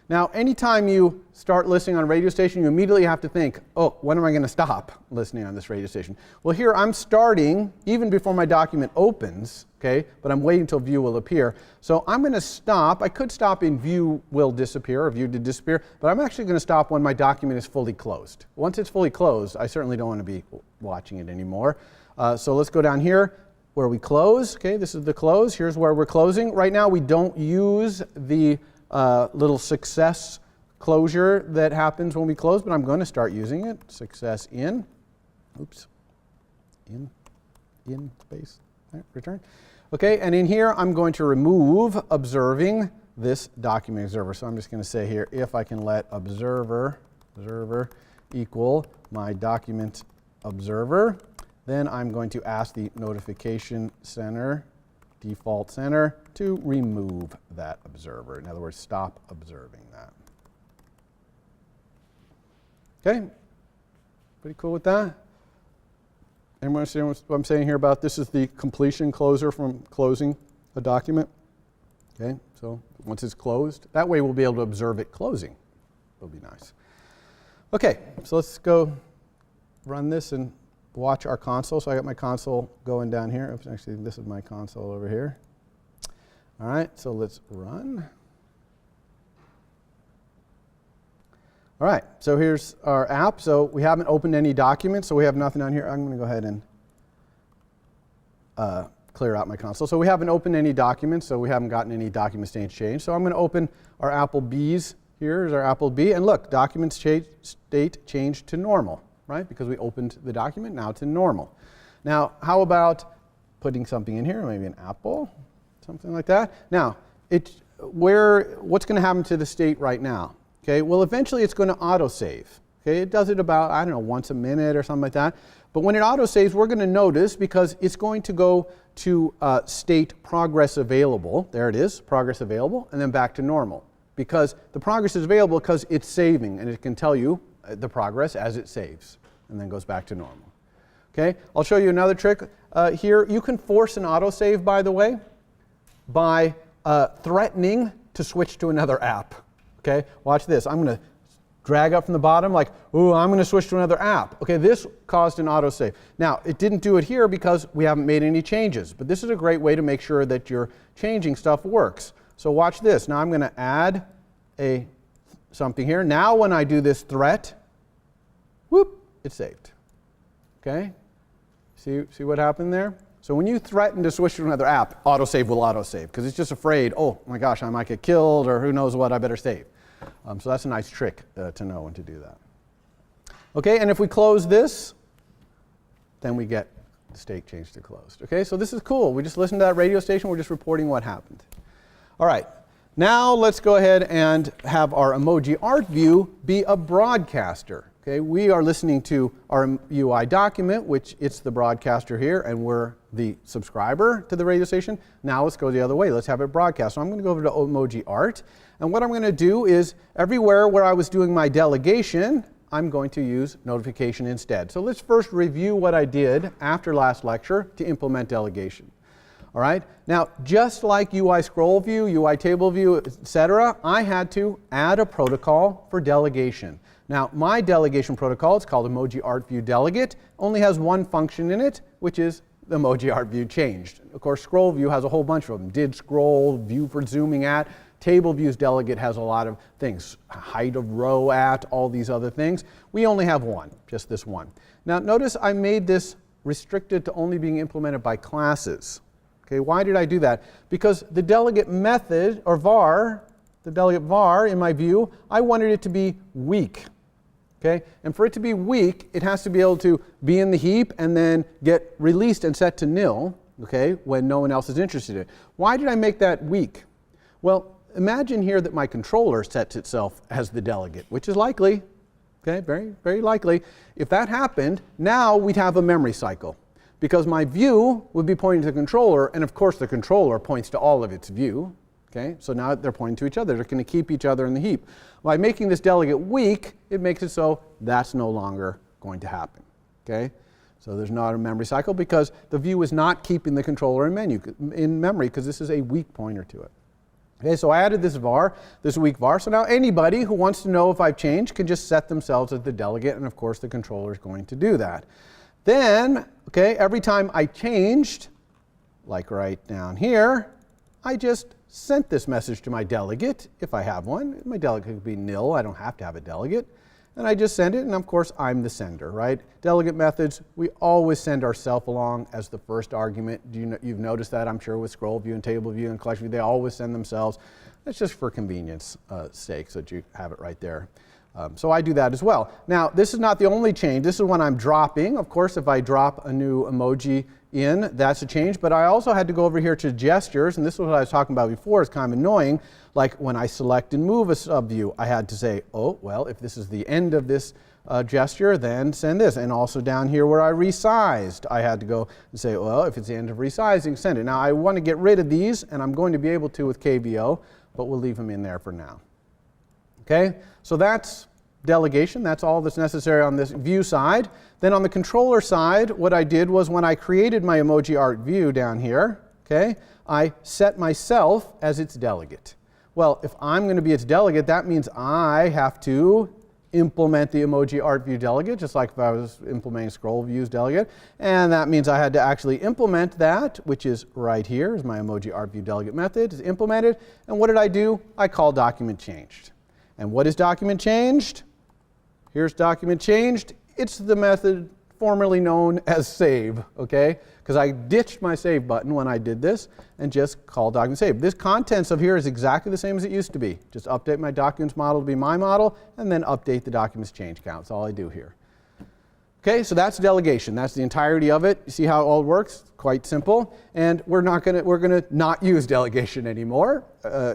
Now, anytime you start listening on a radio station, you immediately have to think, oh, when am I going to stop listening on this radio station? Well, here I'm starting even before my document opens, okay, but I'm waiting until view will appear. So I'm going to stop. I could stop in view will disappear or view to disappear, but I'm actually going to stop when my document is fully closed. Once it's fully closed, I certainly don't want to be watching it anymore. So let's go down here where we close. Okay, this is the close. Here's where we're closing. Right now we don't use the little success closure that happens when we close, but I'm going to start using it. Success in, in space, right, return. Okay, and in here I'm going to remove observing this document observer. So I'm just going to say here, if I can let observer equal my document observer, then I'm going to ask the notification center, default center, to remove that observer. In other words, stop observing that. Okay? Pretty cool with that? Anyone understand what I'm saying here about this is the completion closer from closing a document? Okay, so once it's closed, that way we'll be able to observe it closing. It'll be nice. Okay, so let's go run this and watch our console. So I got my console going down here. Oops, actually, this is my console over here. All right, so let's run. All right, so here's our app. So we haven't opened any documents, so we have nothing on here. I'm going to go ahead and clear out my console. So we haven't opened any documents, so we haven't gotten any document state change. So I'm going to open our Applebee's. Here's our Applebee, and look, document state changed to normal, right? Because we opened the document, now it's in normal. Now, how about putting something in here, maybe an apple, something like that? Now, what's going to happen to the state right now? Okay, well, eventually it's going to autosave. Okay, it does it about, I don't know, once a minute or something like that. But when it autosaves, we're going to notice because it's going to go to state progress available. There it is, progress available, and then back to normal. Because the progress is available because it's saving, and it can tell you the progress as it saves, and then goes back to normal. Okay, I'll show you another trick here. You can force an autosave, by the way, by threatening to switch to another app. Okay, watch this. I'm going to drag up from the bottom like, ooh, I'm going to switch to another app. Okay, this caused an autosave. Now, it didn't do it here because we haven't made any changes, but this is a great way to make sure that your changing stuff works. So watch this. Now I'm going to add something here. Now when I do this threat, whoop, it's saved. Okay, see what happened there? So when you threaten to switch to another app, autosave will autosave because it's just afraid, oh my gosh, I might get killed or who knows what, I better save. So that's a nice trick to know when to do that. Okay, and if we close this, then we get the state changed to closed. Okay, so this is cool. We just listened to that radio station. We're just reporting what happened. All right, now let's go ahead and have our emoji art view be a broadcaster. Okay, we are listening to our UI document, which it's the broadcaster here, and we're the subscriber to the radio station. Now let's go the other way. Let's have it broadcast. So I'm going to go over to emoji art, and what I'm going to do is everywhere where I was doing my delegation, I'm going to use notification instead. So let's first review what I did after last lecture to implement delegation. All right. Now, just like UI scroll view, UI table view, etc., I had to add a protocol for delegation. Now, my delegation protocol, it's called Emoji Art View Delegate, only has one function in it, which is the Emoji Art View changed. Of course, scroll view has a whole bunch of them. Did scroll, view for zooming at, table views delegate has a lot of things. Height of row at, all these other things. We only have one, just this one. Now, notice I made this restricted to only being implemented by classes. Okay, why did I do that? Because the delegate method, or var, the delegate var in my view, I wanted it to be weak. Okay? And for it to be weak, it has to be able to be in the heap and then get released and set to nil, okay, when no one else is interested in it. Why did I make that weak? Well, imagine here that my controller sets itself as the delegate, which is likely, okay, very, very likely. If that happened, now we'd have a memory cycle. because my view would be pointing to the controller, and of course the controller points to all of its view. Okay, so now they're pointing to each other. They're going to keep each other in the heap. By making this delegate weak, it makes it so that's no longer going to happen. Okay, so there's not a memory cycle because the view is not keeping the controller in memory because this is a weak pointer to it. Okay, so I added this var, this weak var. So now anybody who wants to know if I've changed can just set themselves as the delegate, and of course the controller is going to do that. Then, okay, every time I changed, like right down here, I just sent this message to my delegate, if I have one. My delegate could be nil. I don't have to have a delegate. And I just send it, and of course, I'm the sender, right? Delegate methods, we always send ourselves along as the first argument. You've noticed that, I'm sure, with scroll view and table view and collection view. They always send themselves. That's just for convenience sake, so that you have it right there. So I do that as well. Now, this is not the only change. This is when I'm dropping. Of course, if I drop a new emoji in, that's a change. But I also had to go over here to gestures, and this is what I was talking about before. It's kind of annoying. Like when I select and move a subview, I had to say, oh, well, if this is the end of this gesture, then send this. And also down here where I resized, I had to go and say, well, if it's the end of resizing, send it. Now, I want to get rid of these, and I'm going to be able to with KBO, but we'll leave them in there for now. Okay, so that's delegation. That's all that's necessary on this view side. Then on the controller side, what I did was when I created my emoji art view down here, okay, I set myself as its delegate. Well, if I'm going to be its delegate, that means I have to implement the emoji art view delegate, just like if I was implementing scroll views delegate. And that means I had to actually implement that, which is right here, is my emoji art view delegate method. It's implemented. And what did I do? I call document changed. And what is document changed? Here's document changed. It's the method formerly known as save, okay? Because I ditched my save button when I did this and just called document save. This contents of here is exactly the same as it used to be. Just update my documents model to be my model and then update the documents change count. That's all I do here. Okay, so that's delegation. That's the entirety of it. You see how it all works? Quite simple. And we're gonna not use delegation anymore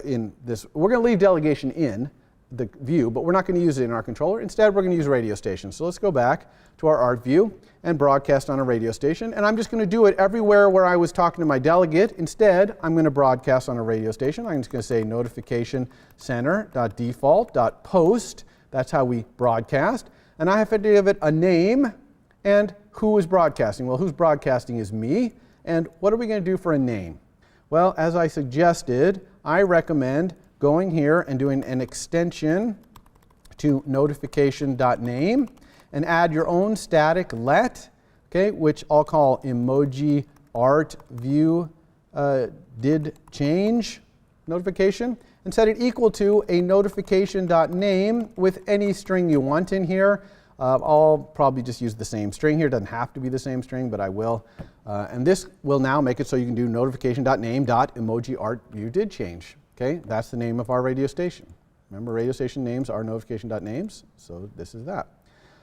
in this. We're gonna leave delegation in the view, but we're not going to use it in our controller. Instead, we're going to use radio station. So let's go back to our art view and broadcast on a radio station. And I'm just going to do it everywhere where I was talking to my delegate. Instead, I'm going to broadcast on a radio station. I'm just going to say notification center.default.post. That's how we broadcast. And I have to give it a name and who is broadcasting. Well, who's broadcasting is me. And what are we going to do for a name? Well, as I suggested, I recommend going here and doing an extension to notification.name and add your own static let, okay, which I'll call emoji art view did change notification, and set it equal to a notification.name with any string you want in here. I'll probably just use the same string here. It doesn't have to be the same string, but I will. And this will now make it so you can do notification.name.emoji art view did change. Okay, that's the name of our radio station. Remember, radio station names are notification.names, so this is that.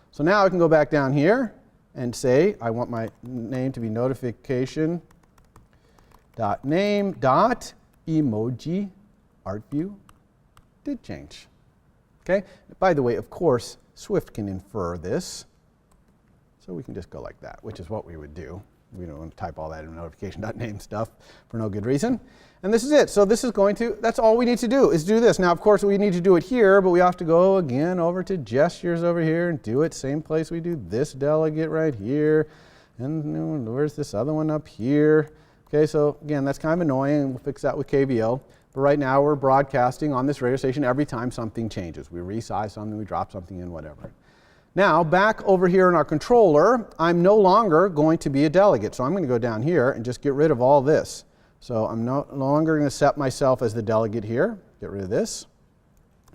So now I can go back down here and say I want my name to be notification.name.emoji art view did change. Okay, by the way, of course, Swift can infer this, so we can just go like that, which is what we would do. We don't want to type all that in notification.name stuff for no good reason. And this is it. So this is that's all we need to do is do this. Now, of course, we need to do it here, but we have to go again over to gestures over here and do it same place we do this delegate right here. And where's this other one up here? Okay, so again, that's kind of annoying. We'll fix that with KBO. But right now, we're broadcasting on this radio station every time something changes. We resize something, we drop something in, whatever. Now, back over here in our controller, I'm no longer going to be a delegate. So I'm going to go down here and just get rid of all this. So I'm no longer going to set myself as the delegate here. Get rid of this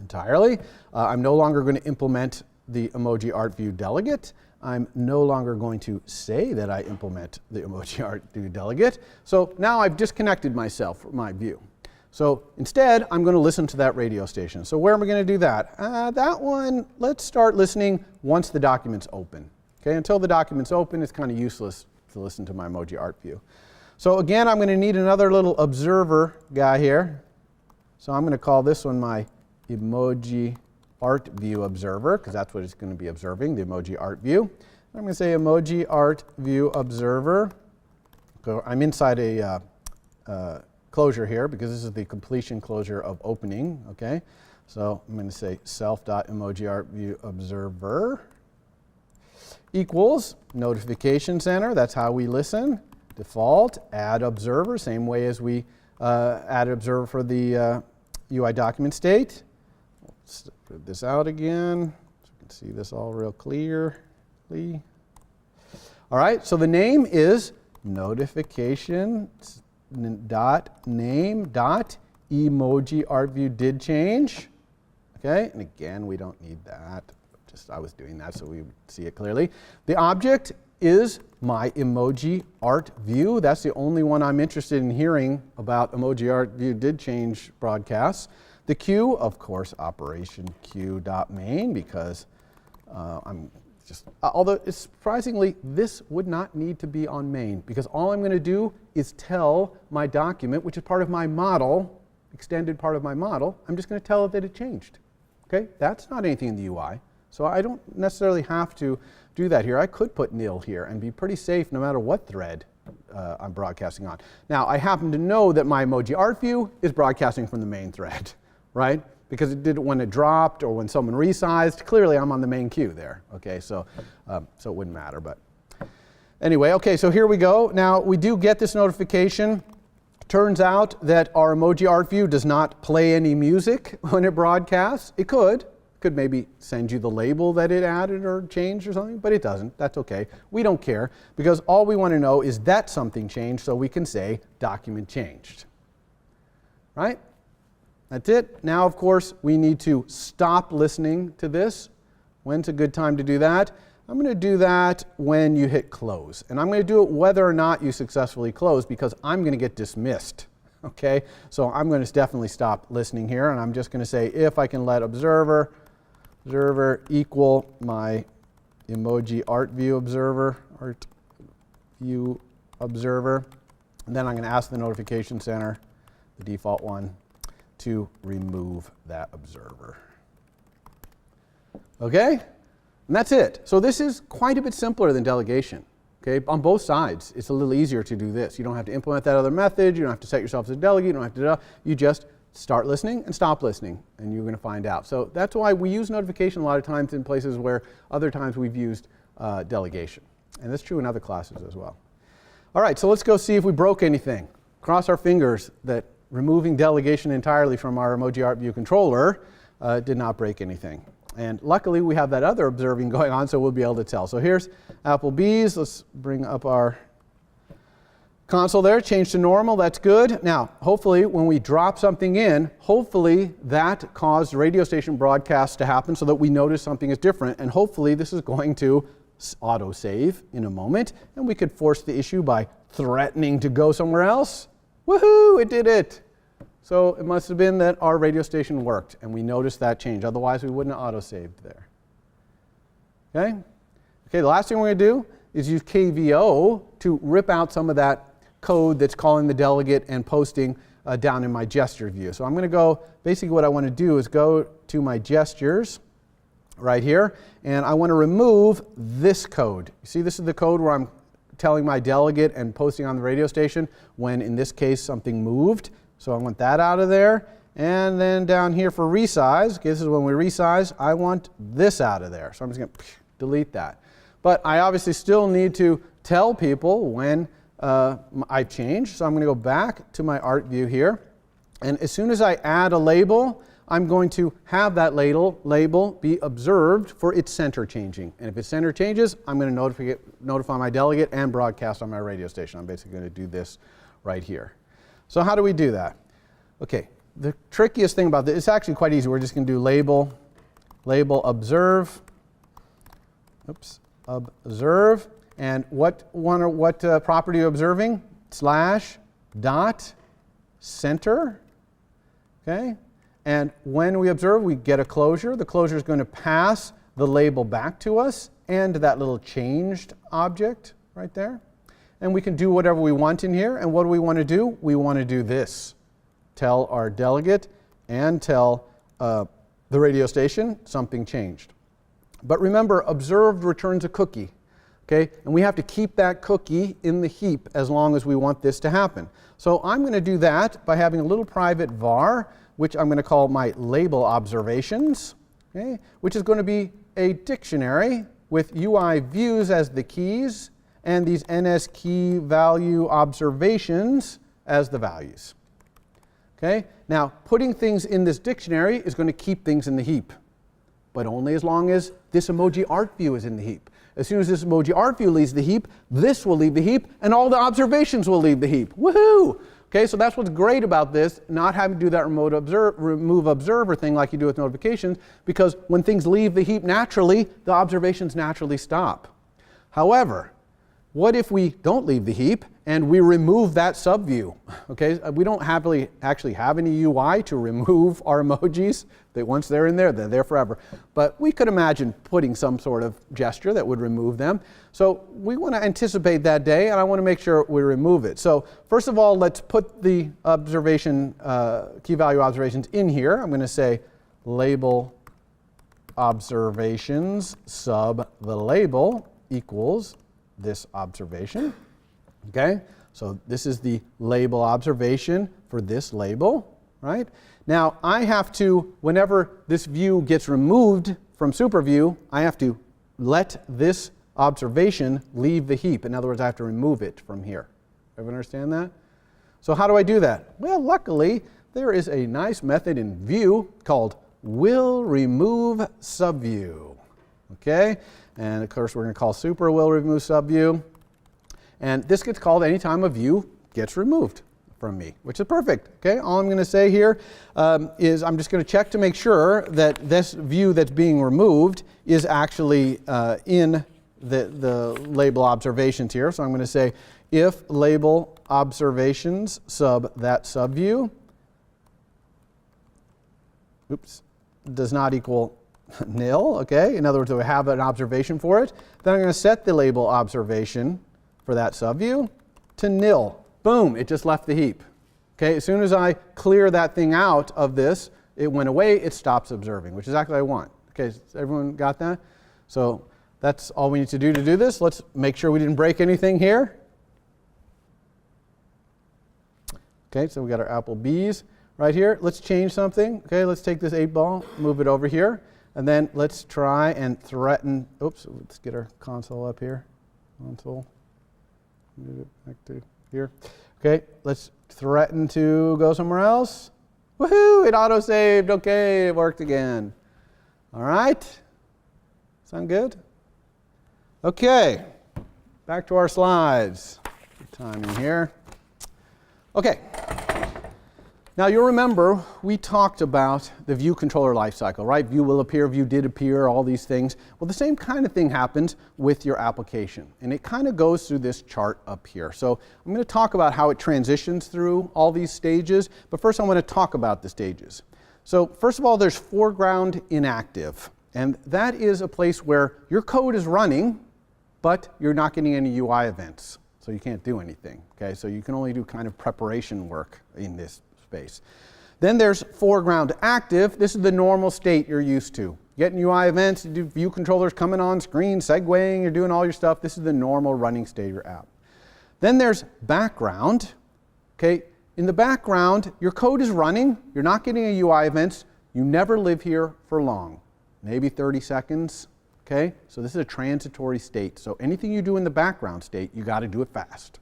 entirely. I'm no longer going to implement the emoji art view delegate. I'm no longer going to say that I implement the emoji art view delegate. So now I've disconnected myself from my view. So instead, I'm going to listen to that radio station. So where am I going to do that? That one, let's start listening once the document's open. Okay, until the document's open, it's kind of useless to listen to my emoji art view. So again, I'm going to need another little observer guy here. So I'm going to call this one my emoji art view observer, because that's what it's going to be observing, the emoji art view. I'm going to say emoji art view observer I'm inside a closure here because this is the completion closure of opening, okay? So I'm going to say self.emojiArtViewObserver equals notification center. That's how we listen. Default, add observer, same way as we added observer for the UI document state. Let's put this out again so you can see this all real clearly. All right, so the name is notification.name.emojiArtView did change. Okay, and again, we don't need that. Just I was doing that so we would see it clearly. The object is my emoji art view. That's the only one I'm interested in hearing about emoji art view did change broadcasts. The queue, of course, operation queue.main, because although surprisingly, this would not need to be on main, because all I'm going to do is tell my document, which is part of my model, extended part of my model, I'm just going to tell it that it changed. Okay, that's not anything in the UI. So I don't necessarily have to do that here. I could put nil here and be pretty safe no matter what thread I'm broadcasting on. Now, I happen to know that my emoji art view is broadcasting from the main thread, right? Because it did it when it dropped or when someone resized. Clearly, I'm on the main queue there. Okay, so it wouldn't matter. But anyway, okay, so here we go. Now, we do get this notification. Turns out that our emoji art view does not play any music when it broadcasts. It could maybe send you the label that it added or changed or something, but it doesn't. That's okay. We don't care, because all we want to know is that something changed, so we can say document changed. Right? That's it. Now, of course, we need to stop listening to this. When's a good time to do that? I'm going to do that when you hit close. And I'm going to do it whether or not you successfully close, because I'm going to get dismissed. Okay? So I'm going to definitely stop listening here, and I'm just going to say if I can let observer equal my emoji art view observer, and then I'm going to ask the notification center, the default one, to remove that observer. Okay? And that's it. So this is quite a bit simpler than delegation. Okay? On both sides, it's a little easier to do this. You don't have to implement that other method. You don't have to set yourself as a delegate. You don't have to you just start listening and stop listening, and you're going to find out. So that's why we use notification a lot of times in places where other times we've used delegation. And that's true in other classes as well. All right, so let's go see if we broke anything. Cross our fingers that removing delegation entirely from our emoji art view controller did not break anything. And luckily, we have that other observing going on, so we'll be able to tell. So here's Applebee's. Let's bring up our console there, change to normal, that's good. Now, hopefully, when we drop something in, hopefully that caused radio station broadcasts to happen so that we notice something is different. And hopefully, this is going to auto-save in a moment. And we could force the issue by threatening to go somewhere else. Woohoo, it did it. So it must have been that our radio station worked, and we noticed that change. Otherwise, we wouldn't have auto-saved there. Okay? Okay, the last thing we're going to do is use KVO to rip out some of that code that's calling the delegate and posting down in my gesture view. So I'm going to go, basically what I want to do is go to my gestures right here, and I want to remove this code. You see, this is the code where I'm telling my delegate and posting on the radio station when, in this case, something moved. So I want that out of there. And then down here for resize, okay, this is when we resize, I want this out of there. So I'm just going to delete that. But I obviously still need to tell people when I've changed. So I'm going to go back to my art view here. And as soon as I add a label, I'm going to have that label be observed for its center changing. And if its center changes, I'm going to notify my delegate and broadcast on my radio station. I'm basically going to do this right here. So how do we do that? Okay, the trickiest thing about this, it's actually quite easy. We're just going to do label observe, observe, and what property are you observing? /dot center, okay? And when we observe, we get a closure. The closure is going to pass the label back to us and that little changed object right there. And we can do whatever we want in here. And what do we want to do? We want to do this. Tell our delegate and tell the radio station something changed. But remember, observed returns a cookie. Okay? And we have to keep that cookie in the heap as long as we want this to happen. So I'm going to do that by having a little private var, which I'm going to call my label observations, okay? Which is going to be a dictionary with UI views as the keys and these NS key value observations as the values. Okay? Now, putting things in this dictionary is going to keep things in the heap, but only as long as this emoji art view is in the heap. As soon as this emoji art view leaves the heap, this will leave the heap, and all the observations will leave the heap. Woohoo! Okay, so that's what's great about this, not having to do that remove observer thing like you do with notifications, because when things leave the heap naturally, the observations naturally stop. However, what if we don't leave the heap and we remove that subview? Okay, we don't actually have any UI to remove our emojis. That once they're in there, they're there forever. But we could imagine putting some sort of gesture that would remove them. So we want to anticipate that day, and I want to make sure we remove it. So first of all, let's put the observation, key value observations in here. I'm going to say label observations sub the label equals this observation. Okay, so this is the label observation for this label, right? Now I have to, whenever this view gets removed from SuperView, I have to let this observation leave the heap. In other words, I have to remove it from here. Everyone understand that? So how do I do that? Well, luckily, there is a nice method in Vue called will remove subview. Okay? And of course, we're going to call super will remove subview. And this gets called anytime a view gets removed from me, which is perfect. Okay? All I'm going to say here is I'm just going to check to make sure that this view that's being removed is actually in the label observations here. So I'm going to say if label observations sub that subview, oops, does not equal nil, okay? In other words, we have an observation for it. Then I'm going to set the label observation for that subview to nil. Boom, it just left the heap. Okay, as soon as I clear that thing out of this, it went away, it stops observing, which is exactly what I want. Okay, everyone got that? So that's all we need to do this. Let's make sure we didn't break anything here. Okay, so we got our Applebee's right here. Let's change something. Okay, let's take this 8-ball, move it over here. And then let's try and threaten, oops, let's get our console up here. Console, move it back to here. Okay, let's threaten to go somewhere else. Woohoo, it auto-saved, okay, it worked again. All right, sound good? Okay, back to our slides. Good timing here. Okay. Now you'll remember we talked about the Vue controller lifecycle, right? Vue will appear, Vue did appear, all these things. Well, the same kind of thing happens with your application. And it kind of goes through this chart up here. So I'm going to talk about how it transitions through all these stages. But first I want to talk about the stages. So first of all, there's foreground inactive. And that is a place where your code is running, but you're not getting any UI events. So you can't do anything. Okay? So you can only do kind of preparation work in this space. Then there's foreground active. This is the normal state you're used to. Getting UI events, you do Vue controllers coming on screen, segueing, you're doing all your stuff. This is the normal running state of your app. Then there's background. Okay, in the background, your code is running. You're not getting a UI events. You never live here for long, maybe 30 seconds. Okay, so this is a transitory state. So anything you do in the background state, you got to do it fast.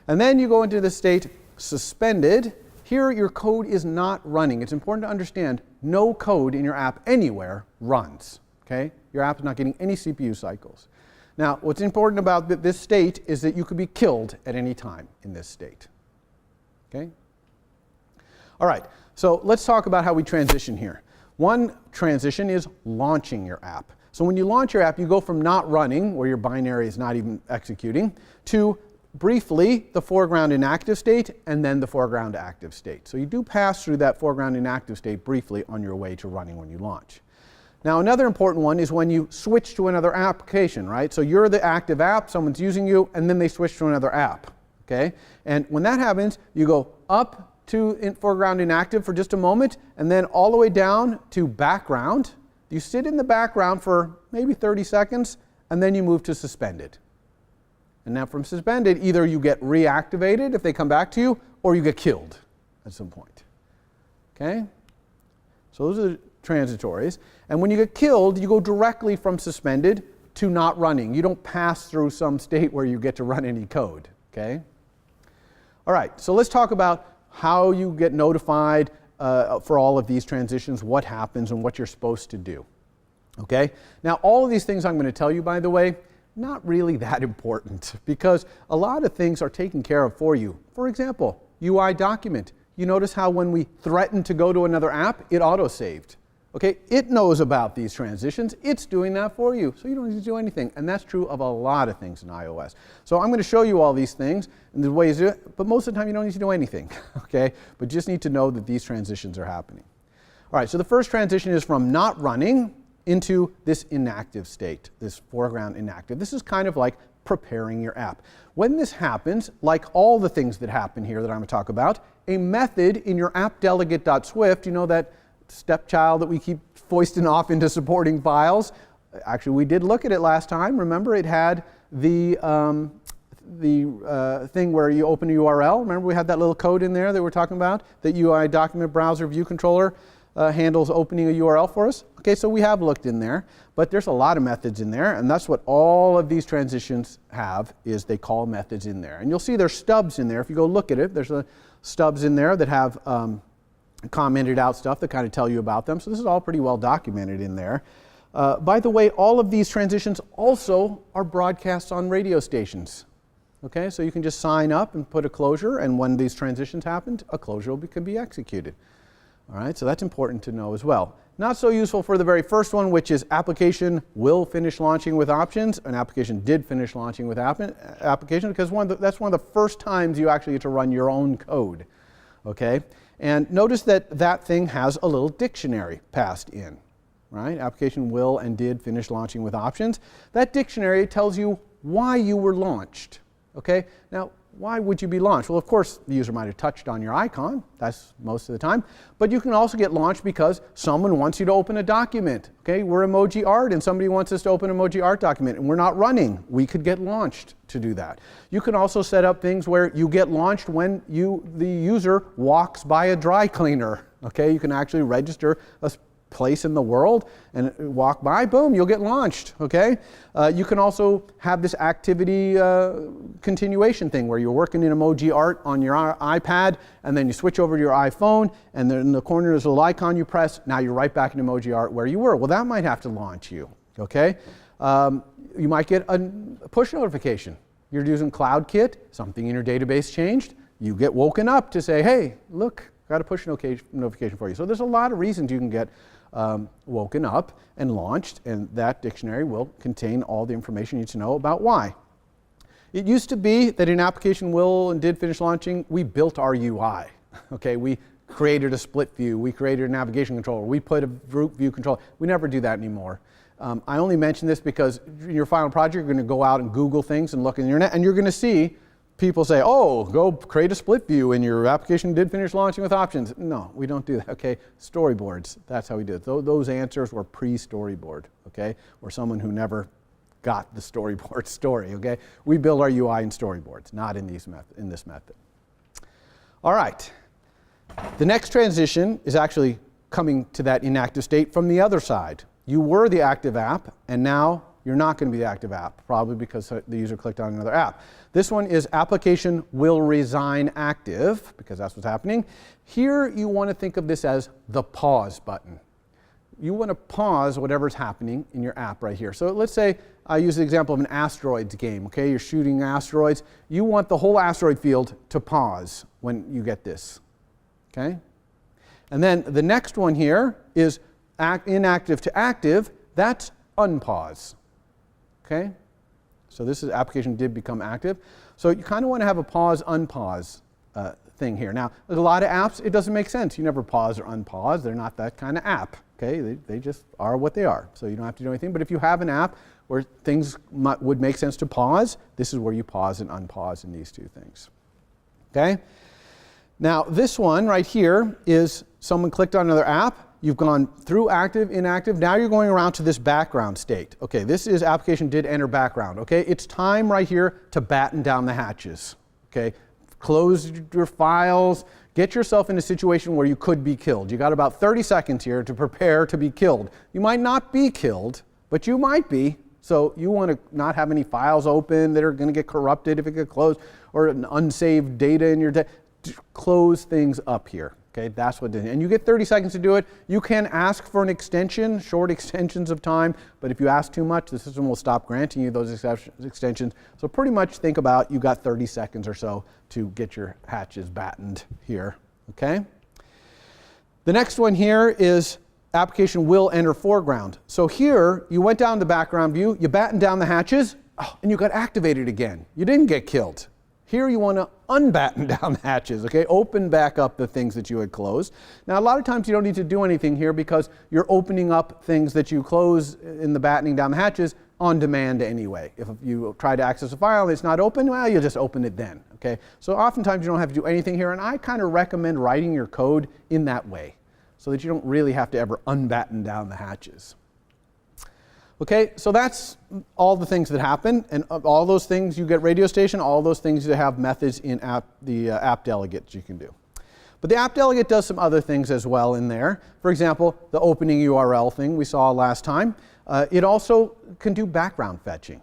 And then you go into the state suspended. Here, your code is not running. It's important to understand no code in your app anywhere runs. Okay? Your app is not getting any CPU cycles. Now, what's important about this state is that you could be killed at any time in this state. Okay? All right, so let's talk about how we transition here. One transition is launching your app. So when you launch your app, you go from not running, where your binary is not even executing, to briefly the foreground inactive state and then the foreground active state. So you do pass through that foreground inactive state briefly on your way to running when you launch. Now another important one is when you switch to another application, right? So you're the active app, someone's using you, and then they switch to another app, okay? And when that happens, you go up to foreground inactive for just a moment, and then all the way down to background. You sit in the background for maybe 30 seconds, and then you move to suspended. And now from suspended, either you get reactivated if they come back to you, or you get killed at some point. Okay? So those are the transitories. And when you get killed, you go directly from suspended to not running. You don't pass through some state where you get to run any code. Okay? All right, so let's talk about how you get notified for all of these transitions, what happens, and what you're supposed to do. Okay? Now, all of these things I'm going to tell you, by the way, not really that important, because a lot of things are taken care of for you. For example, UI document. You notice how when we threatened to go to another app, it auto-saved. Okay? It knows about these transitions. It's doing that for you, so you don't need to do anything. And that's true of a lot of things in iOS. So I'm going to show you all these things and the ways to do it, but most of the time you don't need to do anything. Okay? But just need to know that these transitions are happening. All right, so the first transition is from not running into this inactive state, this foreground inactive. This is kind of like preparing your app. When this happens, like all the things that happen here that I'm going to talk about, a method in your appdelegate.swift, you know that stepchild that we keep foisting off into supporting files. Actually, we did look at it last time. Remember, it had the thing where you open a URL. Remember, we had that little code in there that we're talking about, that UI document browser view controller handles opening a URL for us. Okay, so we have looked in there, but there's a lot of methods in there, and that's what all of these transitions have, is they call methods in there. And you'll see there's stubs in there. If you go look at it, there's stubs in there that have commented out stuff that kind of tell you about them. So this is all pretty well documented in there. By the way, all of these transitions also are broadcasts on radio stations. Okay, so you can just sign up and put a closure, and when these transitions happen, a closure can be executed. All right, so that's important to know as well. Not so useful for the very first one, which is application will finish launching with options. An application did finish launching with application, because that's one of the first times you actually get to run your own code. Okay, and notice that that thing has a little dictionary passed in. Right, application will and did finish launching with options. That dictionary tells you why you were launched. Okay, now why would you be launched? Well, of course, the user might have touched on your icon. That's most of the time. But you can also get launched because someone wants you to open a document. Okay, we're emoji art, and somebody wants us to open an emoji art document, and we're not running. We could get launched to do that. You can also set up things where you get launched when the user walks by a dry cleaner. Okay, you can actually register a place in the world and walk by, boom, you'll get launched. Okay, you can also have this activity continuation thing where you're working in emoji art on your iPad, and then you switch over to your iPhone, and then in the corner there's a little icon you press. Now you're right back in emoji art where you were. Well, that might have to launch you. Okay, you might get a push notification. You're using CloudKit, something in your database changed. You get woken up to say, hey, look, got a push notification for you. So there's a lot of reasons you can get woken up and launched, and that dictionary will contain all the information you need to know about why. It used to be that an application will and did finish launching, we built our UI. Okay, we created a split view, we created a navigation controller, we put a group view controller. We never do that anymore. I only mention this because in your final project you're going to go out and Google things and look in the internet, and you're going to see people say, oh, go create a split view and your application did finish launching with options. No, we don't do that. Okay, storyboards, that's how we do it. Those answers were pre-storyboard, okay, or someone who never got the storyboard story, okay? We build our UI in storyboards, not in this method. All right, the next transition is actually coming to that inactive state from the other side. You were the active app, and now you're not going to be the active app, probably because the user clicked on another app. This one is application will resign active, because that's what's happening. Here you want to think of this as the pause button. You want to pause whatever's happening in your app right here. So let's say I use the example of an asteroids game. Okay, you're shooting asteroids. You want the whole asteroid field to pause when you get this. Okay? And then the next one here is inactive to active. That's unpause. Okay? So this is application did become active. So you kind of want to have a pause, unpause thing here. Now, there's a lot of apps, it doesn't make sense. You never pause or unpause. They're not that kind of app. Okay? They just are what they are. So you don't have to do anything. But if you have an app where things would make sense to pause, this is where you pause and unpause in these two things. Okay? Now, this one right here is someone clicked on another app. you've gone through active, inactive. Now you're going around to this background state. Okay, this is application did enter background. Okay, it's time right here to batten down the hatches. Okay, close your files. Get yourself in a situation where you could be killed. You got about 30 seconds here to prepare to be killed. You might not be killed, but you might be. So you want to not have any files open that are going to get corrupted if it gets closed, or an unsaved data in your close things up here. Okay, that's what it is. And you get 30 seconds to do it. You can ask for an extension, short extensions of time, but if you ask too much, the system will stop granting you those extensions. So pretty much think about you got 30 seconds or so to get your hatches battened here. Okay? The next one here is application will enter foreground. So here, you went down the background view, you battened down the hatches, and you got activated again. You didn't get killed. Here you want to unbatten down the hatches, okay? Open back up the things that you had closed. Now, a lot of times you don't need to do anything here because you're opening up things that you close in the battening down the hatches on demand anyway. If you try to access a file and it's not open, well, you'll just open it then, okay? So oftentimes you don't have to do anything here, and I kind of recommend writing your code in that way so that you don't really have to ever unbatten down the hatches. Okay, so that's all the things that happen, and all those things you get radio station, all those things you have methods in the app delegate you can do. But the app delegate does some other things as well in there. For example, the opening URL thing we saw last time. It also can do background fetching,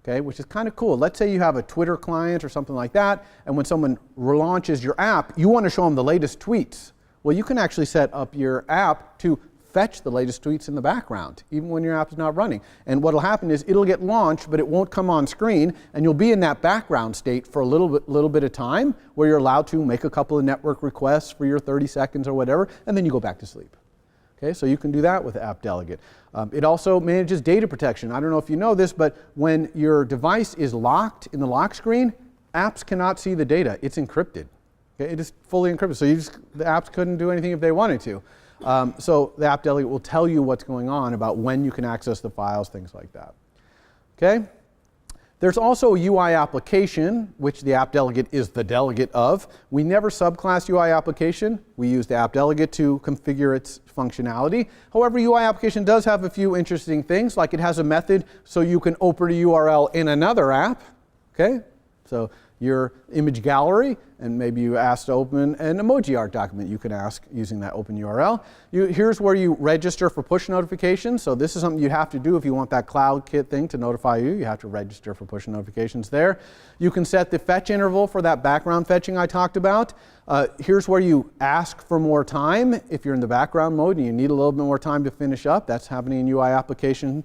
okay, which is kind of cool. Let's say you have a Twitter client or something like that, and when someone relaunches your app, you want to show them the latest tweets. Well, you can actually set up your app to fetch the latest tweets in the background, even when your app is not running. And what will happen is it'll get launched, but it won't come on screen, and you'll be in that background state for a little bit of time where you're allowed to make a couple of network requests for your 30 seconds or whatever, and then you go back to sleep. Okay, so you can do that with the app delegate. It also manages data protection. I don't know if you know this, but when your device is locked in the lock screen, apps cannot see the data. It's encrypted. Okay, it is fully encrypted, so the apps couldn't do anything if they wanted to. So the app delegate will tell you what's going on about when you can access the files, things like that. Okay? There's also a UI application, which the app delegate is the delegate of. We never subclass UI application. We use the app delegate to configure its functionality. However, UI application does have a few interesting things, like it has a method so you can open a URL in another app. Okay? So your image gallery, and maybe you ask to open an emoji art document, you can ask using that open URL. Here's where you register for push notifications. So this is something you have to do if you want that CloudKit thing to notify you. You have to register for push notifications there. You can set the fetch interval for that background fetching I talked about. Here's where you ask for more time if you're in the background mode and you need a little bit more time to finish up. That's happening in UI application.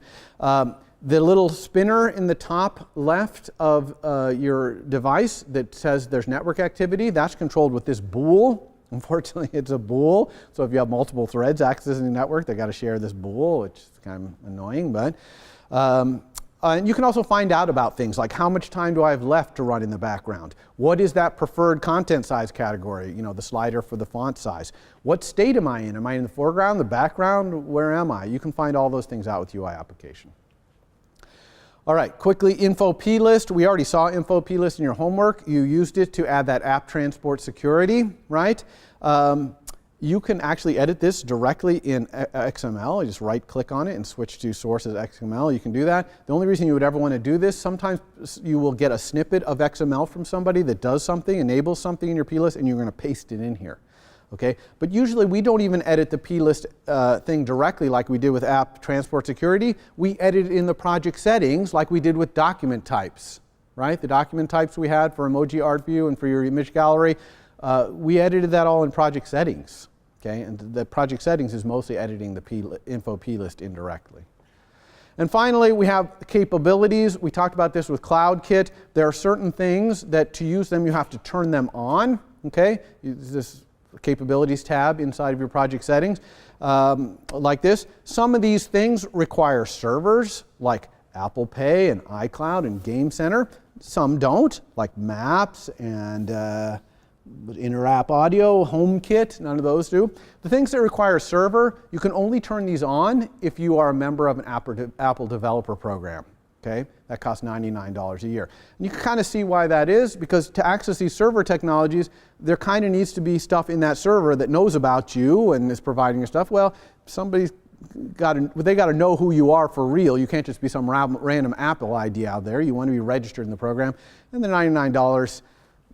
The little spinner in the top left of your device that says there's network activity, that's controlled with this bool. Unfortunately, it's a bool. So if you have multiple threads accessing the network, they got to share this bool, which is kind of annoying. But and you can also find out about things like how much time do I have left to run in the background? What is that preferred content size category? You know, the slider for the font size. What state am I in? Am I in the foreground, the background? Where am I? You can find all those things out with UI application. All right, quickly, info plist. We already saw info plist in your homework. You used it to add that app transport security, right? You can actually edit this directly in XML. You just right-click on it and switch to source as XML. You can do that. The only reason you would ever want to do this, sometimes you will get a snippet of XML from somebody that does something, enables something in your plist, and you're going to paste it in here. Okay, but usually we don't even edit the plist thing directly like we did with app transport security. We edit it in the project settings like we did with document types, right? The document types we had for emoji art view and for your image gallery, we edited that all in project settings. Okay, and the project settings is mostly editing the info plist indirectly. And finally, we have capabilities. We talked about this with CloudKit. There are certain things that to use them, you have to turn them on. Okay, this capabilities tab inside of your project settings, like this. Some of these things require servers, like Apple Pay and iCloud and Game Center. Some don't, like Maps and Inter-App Audio, HomeKit, none of those do. The things that require a server, you can only turn these on if you are a member of an Apple developer program. Okay, that costs $99 a year. And you can kind of see why that is, because to access these server technologies, there kind of needs to be stuff in that server that knows about you and is providing your stuff. Well, they got to know who you are for real. You can't just be some random Apple ID out there. You want to be registered in the program. And the $99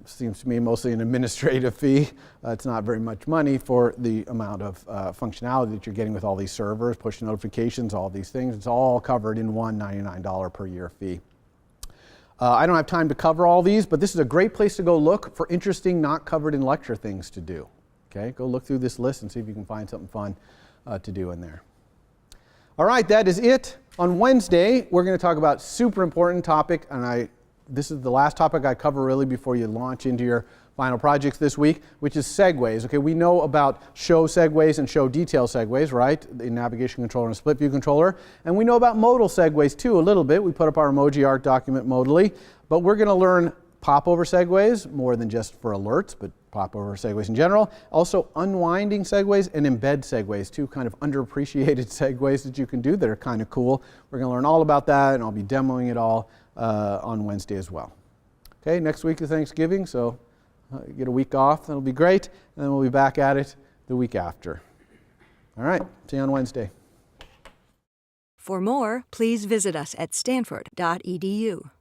seems to me mostly an administrative fee. It's not very much money for the amount of functionality that you're getting with all these servers, push notifications, all these things. It's all covered in one $99 per year fee. I don't have time to cover all these, but this is a great place to go look for interesting, not covered in lecture things to do. Okay, go look through this list and see if you can find something fun to do in there. All right, that is it. On Wednesday, we're going to talk about super important topic, and this is the last topic I cover really before you launch into your final projects this week, which is segues. Okay, we know about show segues and show detail segues, right? The navigation controller and split view controller. And we know about modal segues too a little bit. We put up our emoji art document modally, but we're going to learn popover segues more than just for alerts, but popover segues in general. Also unwinding segues and embed segues, two kind of underappreciated segues that you can do that are kind of cool. We're going to learn all about that, and I'll be demoing it all on Wednesday as well. Okay, next week is Thanksgiving, so get a week off. That'll be great, and then we'll be back at it the week after. All right, see you on Wednesday. For more, please visit us at stanford.edu.